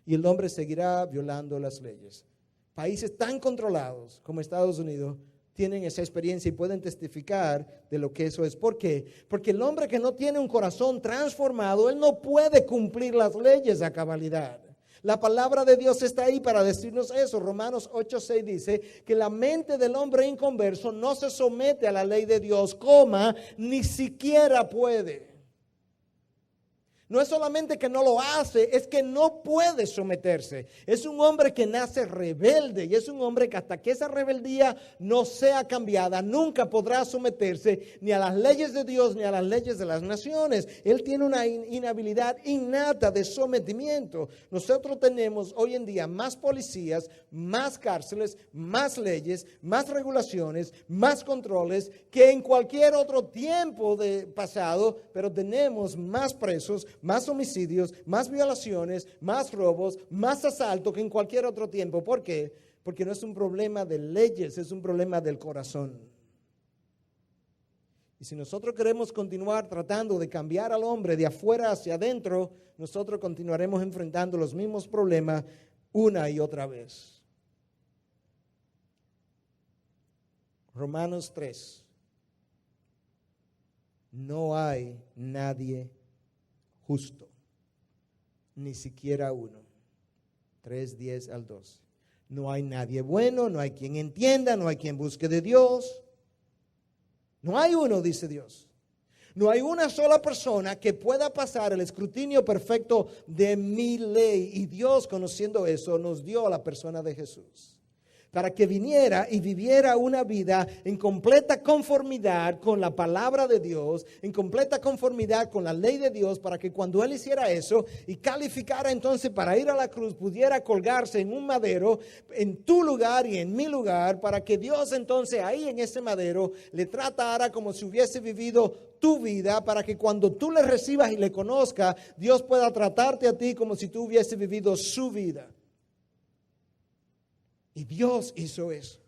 y el hombre seguirá violando las leyes. Países tan controlados como Estados Unidos tienen esa experiencia y pueden testificar de lo que eso es. ¿Por qué? Porque el hombre que no tiene un corazón transformado, él no puede cumplir las leyes a cabalidad. La palabra de Dios está ahí para decirnos eso. Romanos 8:6 dice que la mente del hombre inconverso no se somete a la ley de Dios, ni siquiera puede. No es solamente que no lo hace, es que no puede someterse. Es un hombre que nace rebelde y es un hombre que hasta que esa rebeldía no sea cambiada, nunca podrá someterse ni a las leyes de Dios ni a las leyes de las naciones. Él tiene una inhabilidad innata de sometimiento. Nosotros tenemos hoy en día más policías, más cárceles, más leyes, más regulaciones, más controles que en cualquier otro tiempo de pasado, pero tenemos más presos, más homicidios, más violaciones, más robos, más asalto que en cualquier otro tiempo. ¿Por qué? Porque no es un problema de leyes, es un problema del corazón. Y si nosotros queremos continuar tratando de cambiar al hombre de afuera hacia adentro, nosotros continuaremos enfrentando los mismos problemas una y otra vez. Romanos 3. No hay nadie justo, ni siquiera uno. 3:10 al 12. No hay nadie bueno, no hay quien entienda, no hay quien busque de Dios. No hay uno, dice Dios. No hay una sola persona que pueda pasar el escrutinio perfecto de mi ley. Y Dios, conociendo eso, nos dio a la persona de Jesús, para que viniera y viviera una vida en completa conformidad con la palabra de Dios, en completa conformidad con la ley de Dios, para que cuando Él hiciera eso y calificara entonces para ir a la cruz, pudiera colgarse en un madero, en tu lugar y en mi lugar, para que Dios entonces ahí en ese madero le tratara como si hubiese vivido tu vida, para que cuando tú le recibas y le conozcas, Dios pueda tratarte a ti como si tú hubiese vivido su vida. Y Dios hizo eso.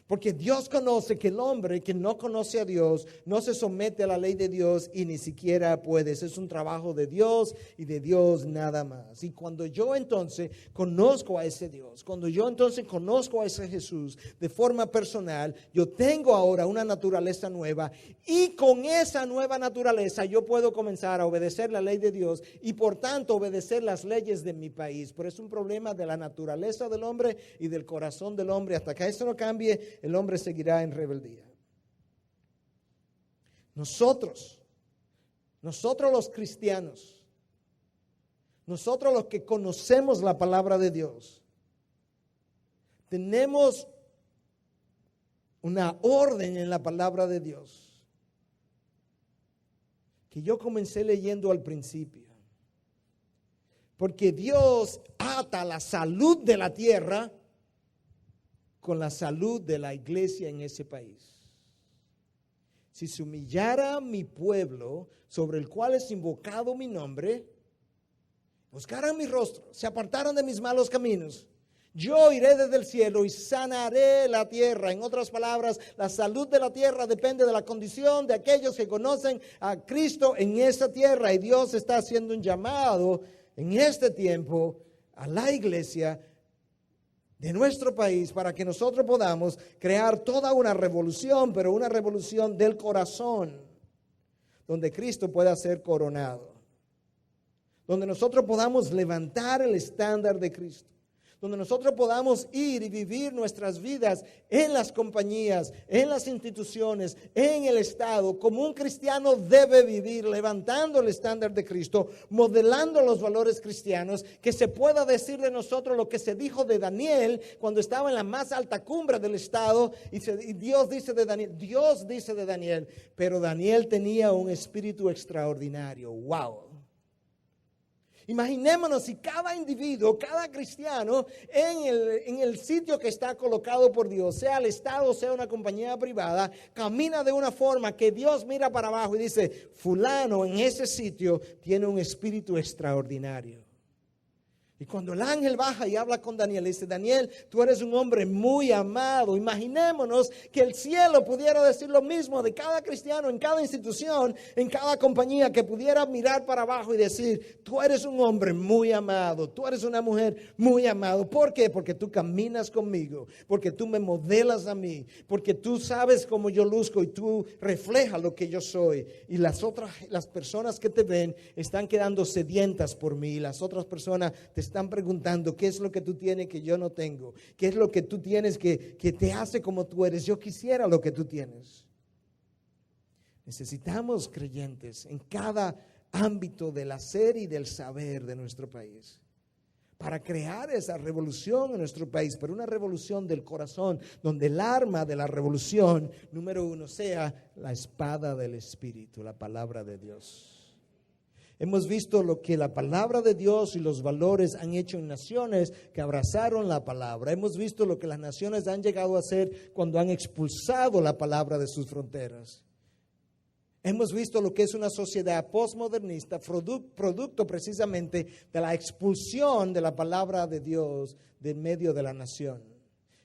Porque Dios conoce que el hombre que no conoce a Dios no se somete a la ley de Dios y ni siquiera puede. Ese es un trabajo de Dios y de Dios nada más. Y cuando yo entonces conozco a ese Dios, cuando yo entonces conozco a ese Jesús de forma personal, yo tengo ahora una naturaleza nueva y con esa nueva naturaleza yo puedo comenzar a obedecer la ley de Dios y por tanto obedecer las leyes de mi país. Pero es un problema de la naturaleza del hombre y del corazón del hombre. Hasta que eso no cambie, el hombre seguirá en rebeldía. Nosotros los cristianos, nosotros los que conocemos la palabra de Dios, tenemos una orden en la palabra de Dios que yo comencé leyendo al principio. Porque Dios ata la salud de la tierra con la salud de la iglesia en ese país. Si se humillara mi pueblo, sobre el cual es invocado mi nombre, buscaran mi rostro, se apartaran de mis malos caminos, yo iré desde el cielo y sanaré la tierra. En otras palabras, la salud de la tierra depende de la condición de aquellos que conocen a Cristo en esa tierra. Y Dios está haciendo un llamado en este tiempo a la iglesia de nuestro país para que nosotros podamos crear toda una revolución, pero una revolución del corazón, donde Cristo pueda ser coronado, donde nosotros podamos levantar el estándar de Cristo, donde nosotros podamos ir y vivir nuestras vidas en las compañías, en las instituciones, en el Estado, como un cristiano debe vivir, levantando el estándar de Cristo, modelando los valores cristianos, que se pueda decir de nosotros lo que se dijo de Daniel cuando estaba en la más alta cumbre del Estado, y Dios dice de Daniel, pero Daniel tenía un espíritu extraordinario. ¡Wow! Imaginémonos si cada individuo, cada cristiano en el sitio que está colocado por Dios, sea el Estado, sea una compañía privada, camina de una forma que Dios mira para abajo y dice, fulano en ese sitio tiene un espíritu extraordinario. Y cuando el ángel baja y habla con Daniel, dice, Daniel, tú eres un hombre muy amado. Imaginémonos que el cielo pudiera decir lo mismo de cada cristiano, en cada institución, en cada compañía, que pudiera mirar para abajo y decir, tú eres un hombre muy amado, tú eres una mujer muy amado. ¿Por qué? Porque tú caminas conmigo, porque tú me modelas a mí, porque tú sabes cómo yo luzco y tú reflejas lo que yo soy. Y las personas que te ven están quedando sedientas por mí, y las otras personas te están preguntando, ¿qué es lo que tú tienes que yo no tengo? ¿Qué es lo que tú tienes que te hace como tú eres? Yo quisiera lo que tú tienes. Necesitamos creyentes en cada ámbito del hacer y del saber de nuestro país, para crear esa revolución en nuestro país, pero una revolución del corazón, donde el arma de la revolución, número uno, sea la espada del Espíritu, la palabra de Dios. Hemos visto lo que la palabra de Dios y los valores han hecho en naciones que abrazaron la palabra. Hemos visto lo que las naciones han llegado a hacer cuando han expulsado la palabra de sus fronteras. Hemos visto lo que es una sociedad postmodernista, producto precisamente de la expulsión de la palabra de Dios de medio de la nación.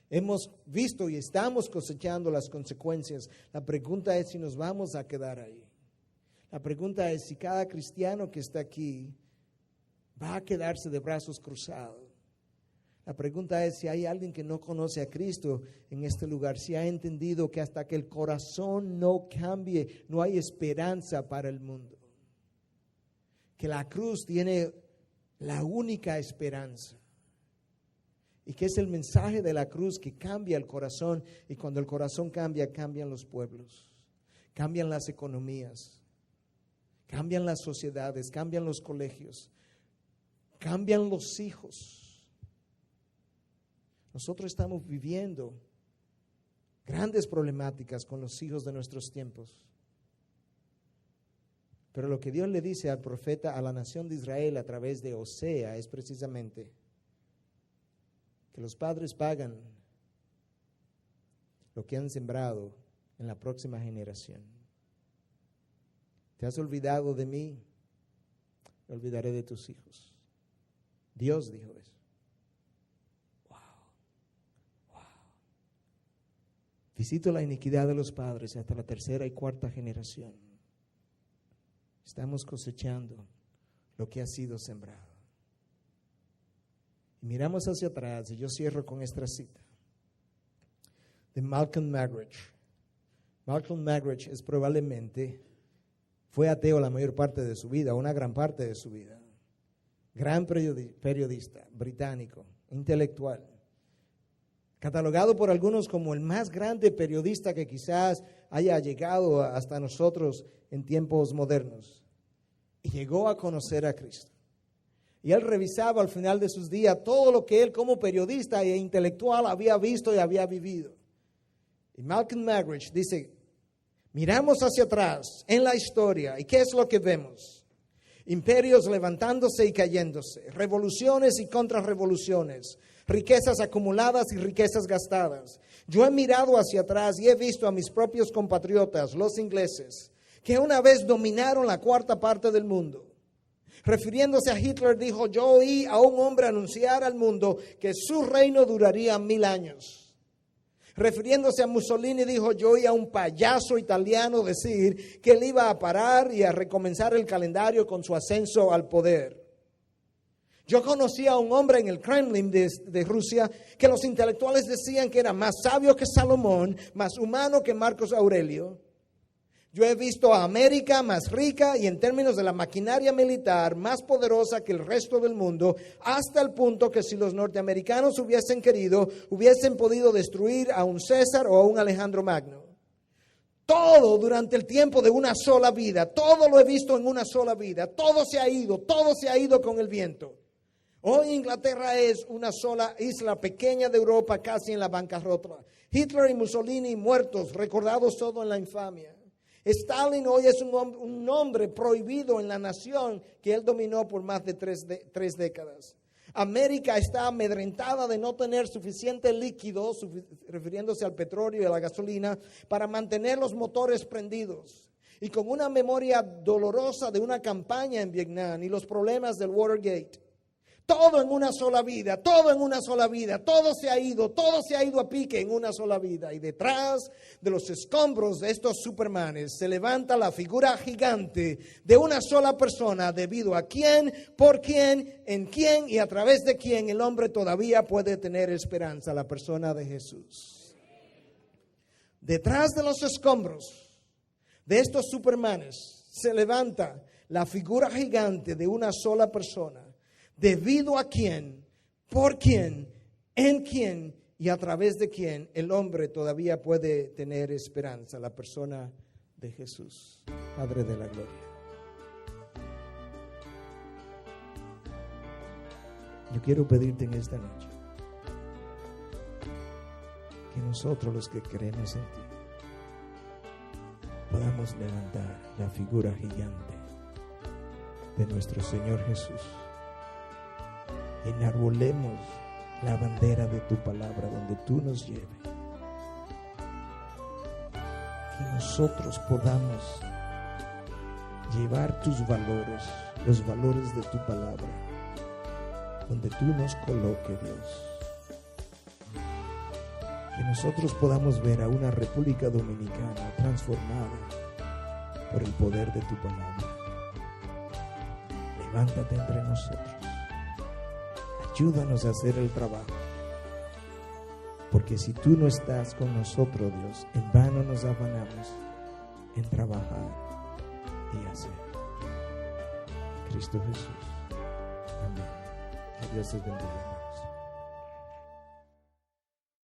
Hemos visto y estamos cosechando las consecuencias. La pregunta es si nos vamos a quedar ahí. La pregunta es si cada cristiano que está aquí va a quedarse de brazos cruzados. La pregunta es si hay alguien que no conoce a Cristo en este lugar, si ha entendido que hasta que el corazón no cambie, no hay esperanza para el mundo. Que la cruz tiene la única esperanza. Y que es el mensaje de la cruz que cambia el corazón. Y cuando el corazón cambia, cambian los pueblos, cambian las economías. Cambian las sociedades, cambian los colegios, cambian los hijos. Nosotros estamos viviendo grandes problemáticas con los hijos de nuestros tiempos. Pero lo que Dios le dice al profeta, a la nación de Israel a través de Osea, es precisamente que los padres pagan lo que han sembrado en la próxima generación. ¿Te has olvidado de mí? Me olvidaré de tus hijos. Dios dijo eso. Wow. Visito la iniquidad de los padres hasta la tercera y cuarta generación. Estamos cosechando lo que ha sido sembrado. Y miramos hacia atrás, y yo cierro con esta cita de Malcolm Muggeridge. Malcolm Muggeridge es probablemente... fue ateo la mayor parte de su vida, una gran parte de su vida. Gran periodista británico, intelectual. Catalogado por algunos como el más grande periodista que quizás haya llegado hasta nosotros en tiempos modernos. Y llegó a conocer a Cristo. Y él revisaba al final de sus días todo lo que él como periodista e intelectual había visto y había vivido. Y Malcolm Muggeridge dice, miramos hacia atrás en la historia y ¿qué es lo que vemos? Imperios levantándose y cayéndose, revoluciones y contrarrevoluciones, riquezas acumuladas y riquezas gastadas. Yo he mirado hacia atrás y he visto a mis propios compatriotas, los ingleses, que una vez dominaron la cuarta parte del mundo. Refiriéndose a Hitler, dijo, yo oí a un hombre anunciar al mundo que su reino duraría 1000 años. Refiriéndose a Mussolini, dijo, yo oí a un payaso italiano decir que él iba a parar y a recomenzar el calendario con su ascenso al poder. Yo conocí a un hombre en el Kremlin de Rusia que los intelectuales decían que era más sabio que Salomón, más humano que Marcos Aurelio. Yo he visto a América más rica y en términos de la maquinaria militar más poderosa que el resto del mundo, hasta el punto que si los norteamericanos hubiesen querido, hubiesen podido destruir a un César o a un Alejandro Magno. Todo durante el tiempo de una sola vida, todo lo he visto en una sola vida, todo se ha ido con el viento. Hoy Inglaterra es una sola isla pequeña de Europa, casi en la bancarrota. Hitler y Mussolini muertos, recordados todo en la infamia. Stalin hoy es un nombre prohibido en la nación que él dominó por más de tres décadas. América está amedrentada de no tener suficiente líquido, refiriéndose al petróleo y a la gasolina, para mantener los motores prendidos. Y con una memoria dolorosa de una campaña en Vietnam y los problemas del Watergate. Todo en una sola vida, todo se ha ido a pique en una sola vida. Y detrás de los escombros de estos supermanes se levanta la figura gigante de una sola persona, debido a quién, por quién, en quién y a través de quién el hombre todavía puede tener esperanza, la persona de Jesús. Detrás de los escombros de estos supermanes se levanta la figura gigante de una sola persona, debido a quién, por quién, en quién y a través de quién el hombre todavía puede tener esperanza, la persona de Jesús, Padre de la Gloria. Yo quiero pedirte en esta noche que nosotros, los que creemos en ti, podamos levantar la figura gigante de nuestro Señor Jesús. Enarbolemos la bandera de tu palabra donde tú nos lleves. Que nosotros podamos llevar tus valores, los valores de tu palabra, donde tú nos coloques, Dios. Que nosotros podamos ver a una República Dominicana transformada por el poder de tu palabra. Levántate entre nosotros. Ayúdanos a hacer el trabajo, porque si tú no estás con nosotros, Dios, en vano nos afanamos en trabajar y hacer. Cristo Jesús. Amén. Que Dios te bendiga.